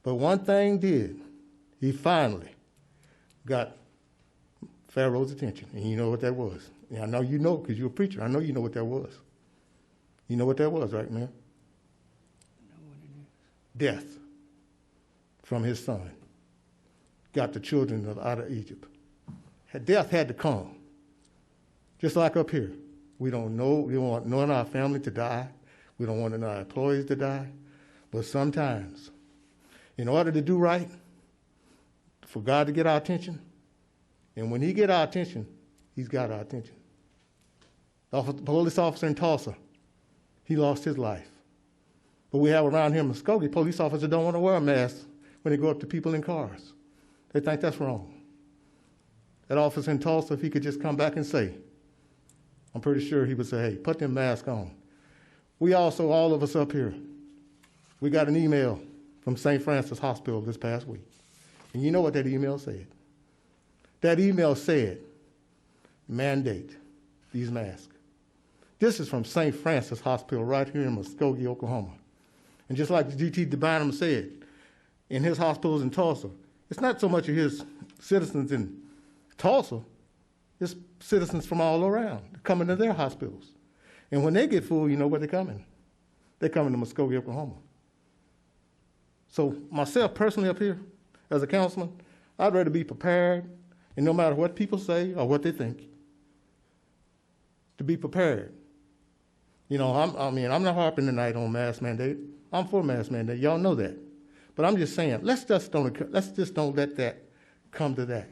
But one thing did, he finally got Pharaoh's attention, and you know what that was. And I know you know because you're a preacher. I know you know what that was. You know what that was, right, man? Death from his son got the children out of Egypt. Death had to come. Just like up here. We don't want none of our family to die. We don't want none of our employees to die. But sometimes, in order to do right, for God to get our attention, and when he get our attention, he's got our attention. The police officer in Tulsa, he lost his life. But we have around here in Muskogee, police officers don't want to wear a mask when they go up to people in cars. They think that's wrong. That officer in Tulsa, if he could just come back and say, I'm pretty sure he would say, hey, put them masks on. We also, all of us up here, we got an email from St. Francis Hospital this past week. And you know what that email said? That email said, mandate these masks. This is from St. Francis Hospital right here in Muskogee, Oklahoma. And just like G.T. Bynum said, in his hospitals in Tulsa, it's not so much of his citizens in Tulsa, it's citizens from all around coming to their hospitals. And when they get full, you know where they're coming. They're coming to Muskogee, Oklahoma. So myself personally up here, as a councilman, I'd rather be prepared, and no matter what people say or what they think, to be prepared. You know, I'm not harping tonight on mask mandate. I'm for mask mandate. Y'all know that. But I'm just saying, let's just don't let that come to that.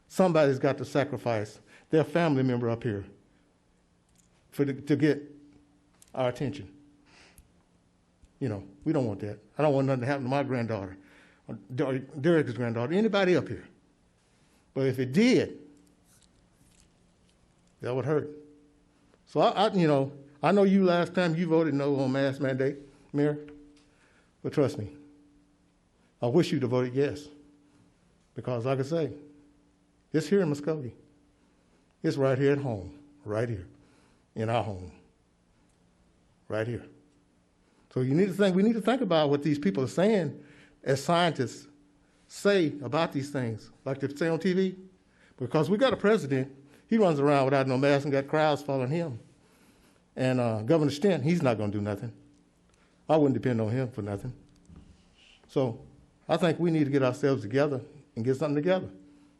Somebody's got to sacrifice their family member up here to get our attention. You know, we don't want that. I don't want nothing to happen to my granddaughter, or Derek's granddaughter, anybody up here. But if it did, that would hurt. So I know you last time you voted no on mask mandate, Mayor, but trust me, I wish you'd have voted yes. Because like I say, it's here in Muskogee. It's right here at home, right here, in our home, right here. So we need to think about what these people are saying as scientists say about these things, like they say on TV. Because we got a president, he runs around without no mask and got crowds following him. And Governor Stent, he's not going to do nothing. I wouldn't depend on him for nothing. So I think we need to get ourselves together and get something together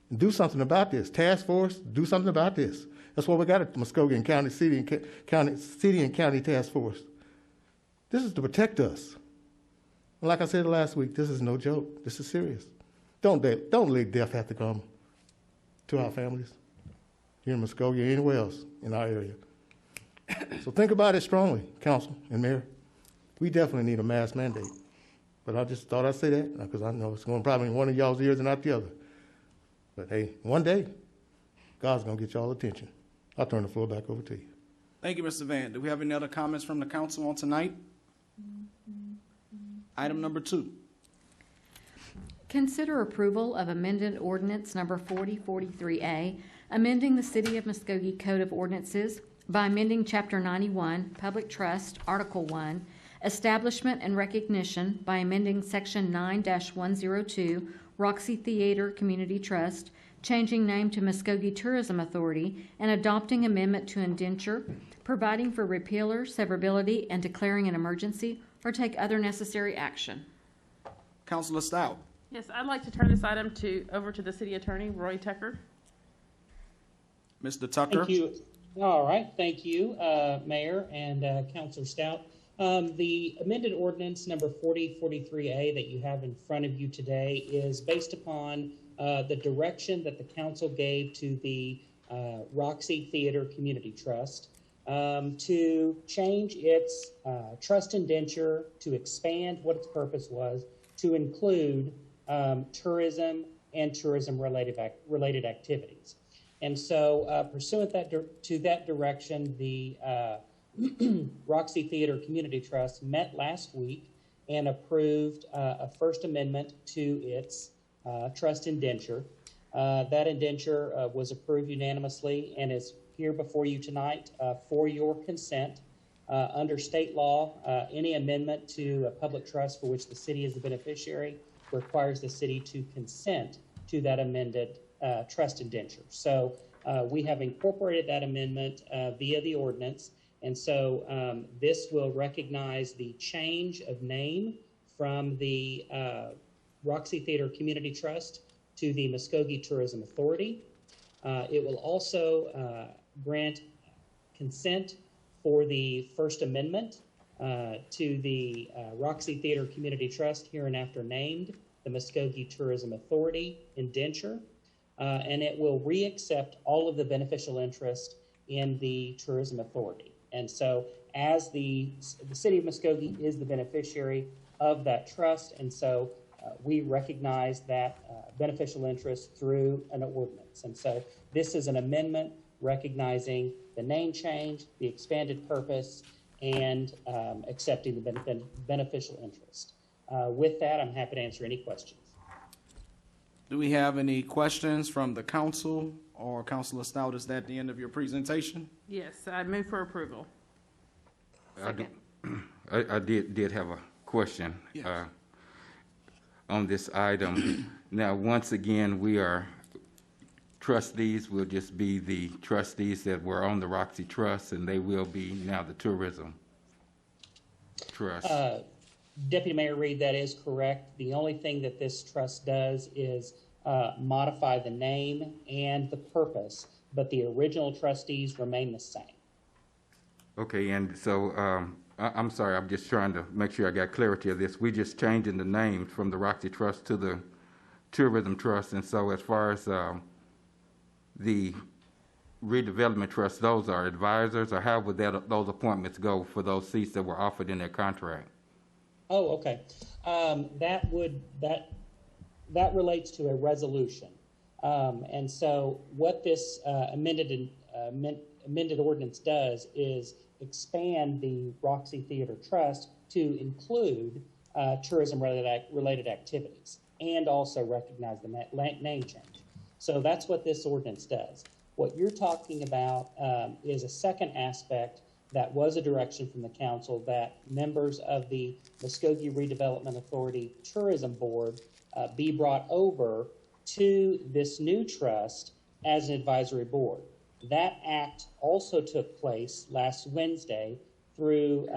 and do something about this. Task force, do something about this. That's what we got at the Muskogee and County City and County Task Force. This is to protect us. And like I said last week, this is no joke. This is serious. Don't let death have to come to our families here in Muskogee or anywhere else in our area. So think about it strongly, Council and Mayor. We definitely need a mask mandate. But I just thought I'd say that because I know it's going probably in one of y'all's ears and not the other. But hey, one day, God's going to get y'all attention. I'll turn the floor back over to you. Thank you, Mr. Van. Do we have any other comments from the council on tonight? Item number 2. Consider approval of amended ordinance number 4043A, amending the City of Muskogee Code of Ordinances by amending Chapter 91, Public Trust, Article 1, Establishment and Recognition by amending Section 9-102, Roxy Theater Community Trust, changing name to Muskogee Tourism Authority, and adopting amendment to indenture, providing for repeal or severability, and declaring an emergency, or take other necessary action. Councilor Stout. Yes, I'd like to turn this item over to the city attorney, Roy Tucker. Mr. Tucker. Thank you. All right, thank you, Mayor and Councilor Stout. The amended ordinance number 4043A that you have in front of you today is based upon the direction that the council gave to the Roxy Theater Community Trust to change its trust indenture, to expand what its purpose was, to include tourism and tourism-related activities. And so pursuant to that direction, the Roxy Theater Community Trust met last week and approved a first amendment to its trust indenture. That indenture was approved unanimously and is here before you tonight for your consent. Under state law, any amendment to a public trust for which the city is the beneficiary requires the city to consent to that amended trust indenture. So we have incorporated that amendment via the ordinance, and so this will recognize the change of name from the Roxy Theater Community Trust to the Muskogee Tourism Authority. It will also grant consent for the First Amendment to the Roxy Theater Community Trust, hereinafter named the Muskogee Tourism Authority indenture, and it will re-accept all of the beneficial interest in the Tourism Authority. And so as the city of Muskogee is the beneficiary of that trust, and so we recognize that beneficial interest through an ordinance. And so this is an amendment recognizing the name change, the expanded purpose, and accepting the beneficial interest. With that, I'm happy to answer any questions. Do we have any questions from the council or Councilor Stout? Is that the end of your presentation? Yes, I move for approval. I did have a question. Yes. On this item. Now, once again, we are trustees. We'll just be the trustees that were on the Roxy Trust, and they will be now the Tourism Trust. Deputy Mayor Reed, that is correct. The only thing that this trust does is modify the name and the purpose, but the original trustees remain the same. Okay, and so I'm sorry, I'm just trying to make sure I got clarity of this. We just changing the name from the Roxy Trust to the Tourism Trust, and so as far as the redevelopment trust, those are advisors, or how would those appointments go for those seats that were offered in their contract? Oh, okay. That relates to a resolution, and so what this amended ordinance does is expand the Roxy Theater Trust to include tourism-related activities and also recognize the name change. So that's what this ordinance does. What you're talking about is a second aspect that was a direction from the council that members of the Muskogee Redevelopment Authority Tourism Board be brought over to this new trust as an advisory board. That act also took place last Wednesday through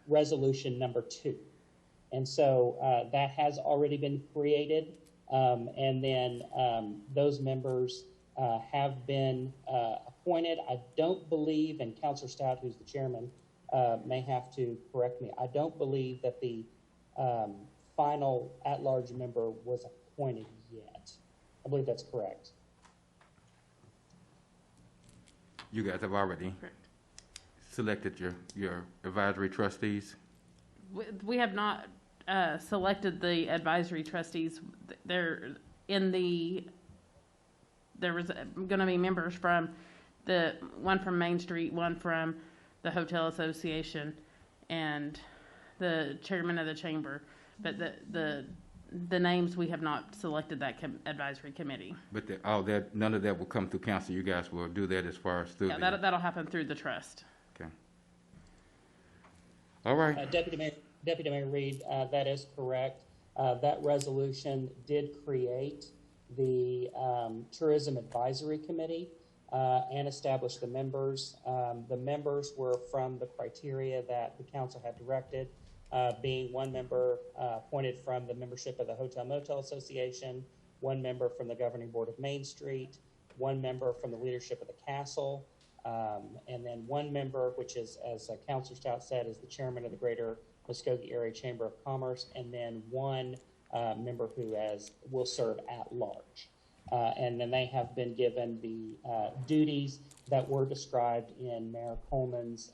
resolution number 2. And so that has already been created, and then those members have been appointed. I don't believe, and Councilor Stout, who's the chairman, may have to correct me, I don't believe that the final at-large member was appointed yet. I believe that's correct. You guys have already selected your advisory trustees? We have not selected the advisory trustees. There was going to be members from one from Main Street, one from the Hotel Association, and the chairman of the chamber. But the names, we have not selected that advisory committee. But none of that will come through council. You guys will do that as far as through. Yeah, that'll happen through the trust. Okay. All right. Deputy Mayor Reed, that is correct. That resolution did create the Tourism Advisory Committee and establish the members. The members were from the criteria that the council had directed, being one member appointed from the membership of the Hotel Motel Association, one member from the Governing Board of Main Street, one member from the leadership of the Castle, and then one member, which is, as Councilor Stout said, is the chairman of the Greater Muskogee Area Chamber of Commerce, and then one member who will serve at large. And then they have been given the duties that were described in Mayor Coleman's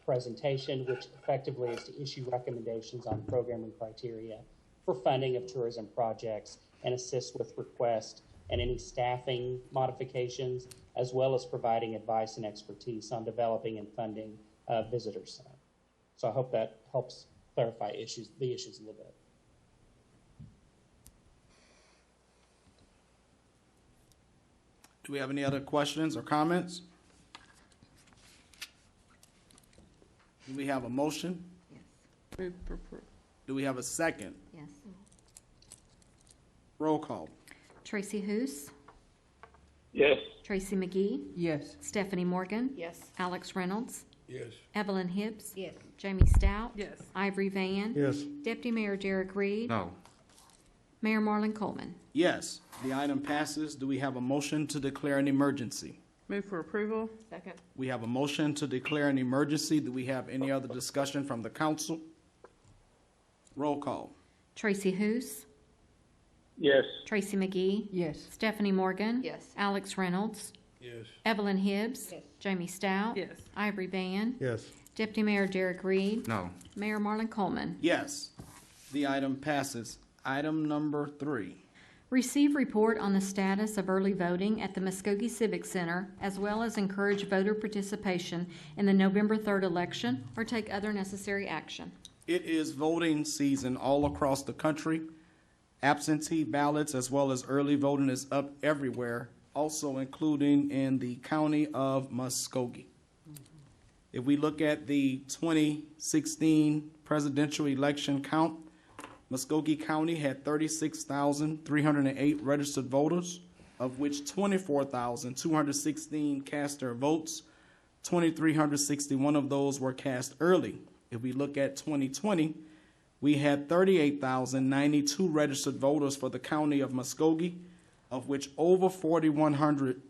presentation, which effectively is to issue recommendations on programming criteria for funding of tourism projects and assist with requests and any staffing modifications, as well as providing advice and expertise on developing and funding visitor center. So I hope that helps clarify the issues a little bit. Do we have any other questions or comments? Do we have a motion? Yes. Do we have a second? Yes. Roll call. Tracy Hoos, Yes. Tracy McGee, Yes. Stephanie Morgan, Yes. Alex Reynolds, Yes. Evelyn Hibbs, Yes. Jamie Stout, Yes. Ivory Van, Yes. Deputy Mayor Derek Reed, No. Mayor Marlon Coleman. Yes, the item passes. Do we have a motion to declare an emergency? Move for approval. Second. We have a motion to declare an emergency. Do we have any other discussion from the council? Roll call. Tracy Hoos, Yes. Tracy McGee, Yes. Stephanie Morgan, Yes. Alex Reynolds, Yes. Evelyn Hibbs, Yes. Jamie Stout, Yes. Ivory Van, Yes. Deputy Mayor Derek Reed, No. Mayor Marlon Coleman. Yes, the item passes. Item number 3. Receive report on the status of early voting at the Muskogee Civic Center, as well as encourage voter participation in the November 3rd election, or take other necessary action. It is voting season all across the country. Absentee ballots as well as early voting is up everywhere, also including in the county of Muskogee. If we look at the 2016 presidential election count, Muskogee County had 36,308 registered voters, of which 24,216 cast their votes. 2,361 of those were cast early. If we look at 2020, we had 38,092 registered voters for the county of Muskogee, of which over 4,100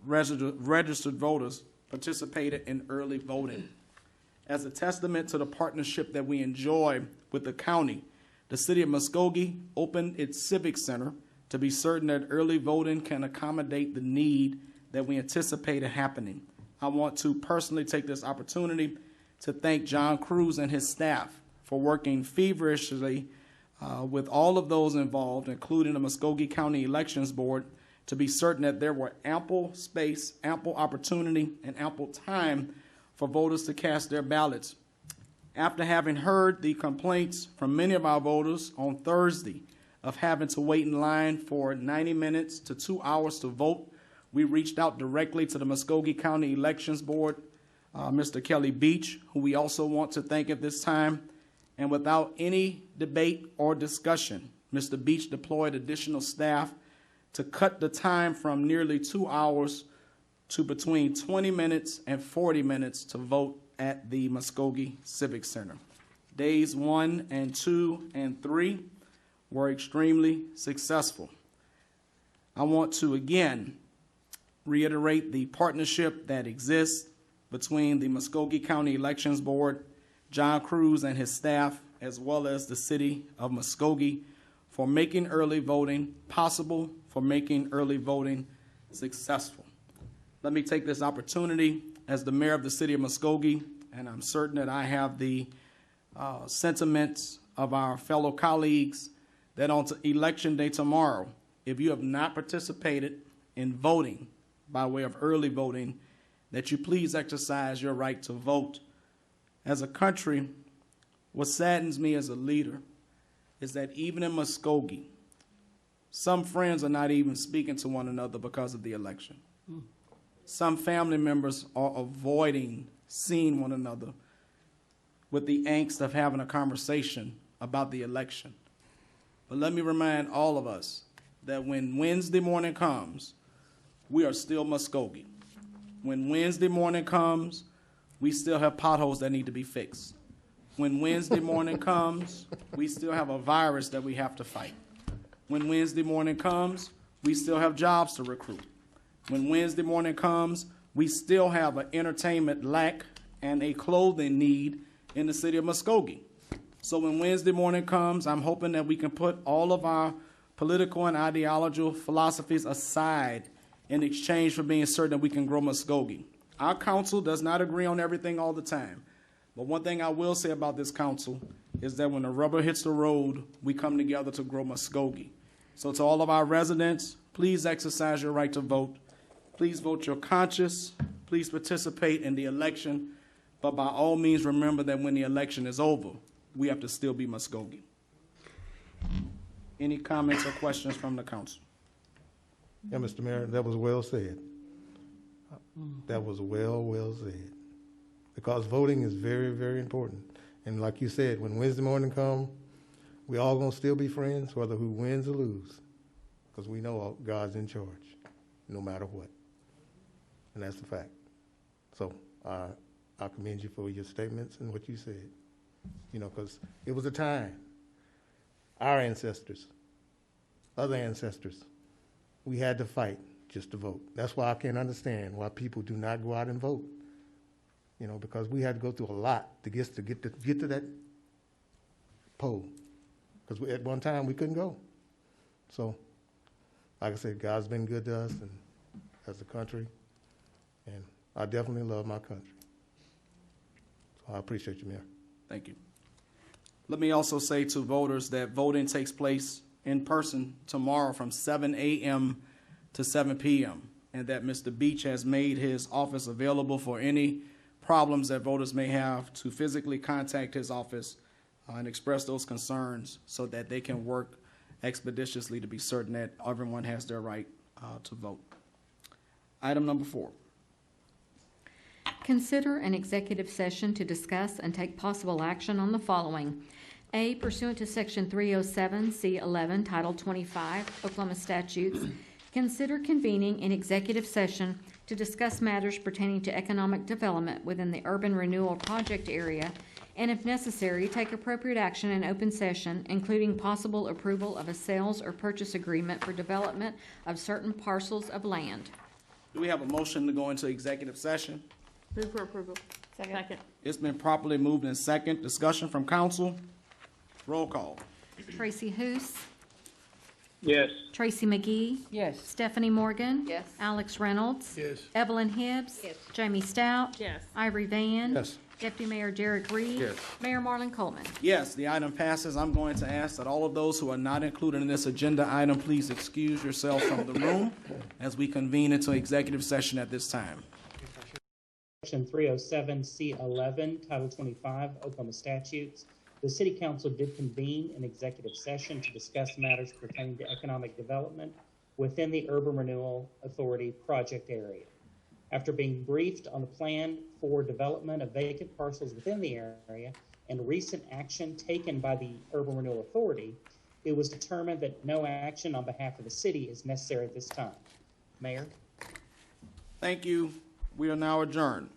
registered voters participated in early voting. As a testament to the partnership that we enjoy with the county, the city of Muskogee opened its civic center to be certain that early voting can accommodate the need that we anticipate happening. I want to personally take this opportunity to thank John Cruz and his staff for working feverishly with all of those involved, including the Muskogee County Elections Board, to be certain that there were ample space, ample opportunity, and ample time for voters to cast their ballots. After having heard the complaints from many of our voters on Thursday of having to wait in line for 90 minutes to 2 hours to vote, we reached out directly to the Muskogee County Elections Board, Mr. Kelly Beach, who we also want to thank at this time. And without any debate or discussion, Mr. Beach deployed additional staff to cut the time from nearly 2 hours to between 20 minutes and 40 minutes to vote at the Muskogee Civic Center. Days 1 and 2 and 3 were extremely successful. I want to again reiterate the partnership that exists between the Muskogee County Elections Board, John Cruz and his staff, as well as the city of Muskogee, for making early voting possible, for making early voting successful. Let me take this opportunity as the mayor of the city of Muskogee, and I'm certain that I have the sentiments of our fellow colleagues, that on election day tomorrow, if you have not participated in voting by way of early voting, that you please exercise your right to vote. As a country, what saddens me as a leader is that even in Muskogee, some friends are not even speaking to one another because of the election. Some family members are avoiding seeing one another with the angst of having a conversation about the election. But let me remind all of us that when Wednesday morning comes, we are still Muskogee. When Wednesday morning comes, we still have potholes that need to be fixed. When Wednesday morning comes, we still have a virus that we have to fight. When Wednesday morning comes, we still have jobs to recruit. When Wednesday morning comes, we still have an entertainment lack and a clothing need in the city of Muskogee. So when Wednesday morning comes, I'm hoping that we can put all of our political and ideological philosophies aside in exchange for being certain that we can grow Muskogee. Our council does not agree on everything all the time. But one thing I will say about this council is that when the rubber hits the road, we come together to grow Muskogee. So to all of our residents, please exercise your right to vote. Please vote your conscience. Please participate in the election. But by all means, remember that when the election is over, we have to still be Muskogee. Any comments or questions from the council? Yeah, Mr. Mayor, that was well said. That was well said. Because voting is very, very important. And like you said, when Wednesday morning comes, we all gonna still be friends, whether who wins or lose. Because we know God's in charge, no matter what. And that's the fact. So I commend you for your statements and what you said. You know, because it was a time, our ancestors, other ancestors, we had to fight just to vote. That's why I can't understand why people do not go out and vote. You know, because we had to go through a lot to get to that poll. Because at one time we couldn't go. So, like I said, God's been good to us and as a country, and I definitely love my country. So I appreciate you, Mayor. Thank you. Let me also say to voters that voting takes place in person tomorrow from 7 a.m. to 7 p.m. and that Mr. Beach has made his office available for any problems that voters may have to physically contact his office and express those concerns so that they can work expeditiously to be certain that everyone has their right to vote. Item number 4. Consider an executive session to discuss and take possible action on the following. A, pursuant to Section 307C11, Title 25, Oklahoma statutes, consider convening an executive session to discuss matters pertaining to economic development within the urban renewal project area, and if necessary, take appropriate action in open session, including possible approval of a sales or purchase agreement for development of certain parcels of land. Do we have a motion to go into executive session? Move for approval. Second. It's been properly moved in second. Discussion from council. Roll call. Tracy Hoos, Yes. Tracy McGee, Yes. Stephanie Morgan, Yes. Alex Reynolds, Yes. Evelyn Hibbs, Jamie Stout, Yes. Ivory Van, Yes. Deputy Mayor Derek Reed, Yes. Mayor Marlon Coleman. Yes, the item passes. I'm going to ask that all of those who are not included in this agenda item, please excuse yourself from the room as we convene into executive session at this time. Section 307C11, Title 25, Oklahoma statutes. The City Council did convene an executive session to discuss matters pertaining to economic development within the Urban Renewal Authority project area. After being briefed on the plan for development of vacant parcels within the area and recent action taken by the Urban Renewal Authority, it was determined that no action on behalf of the city is necessary at this time. Mayor? Thank you. We are now adjourned.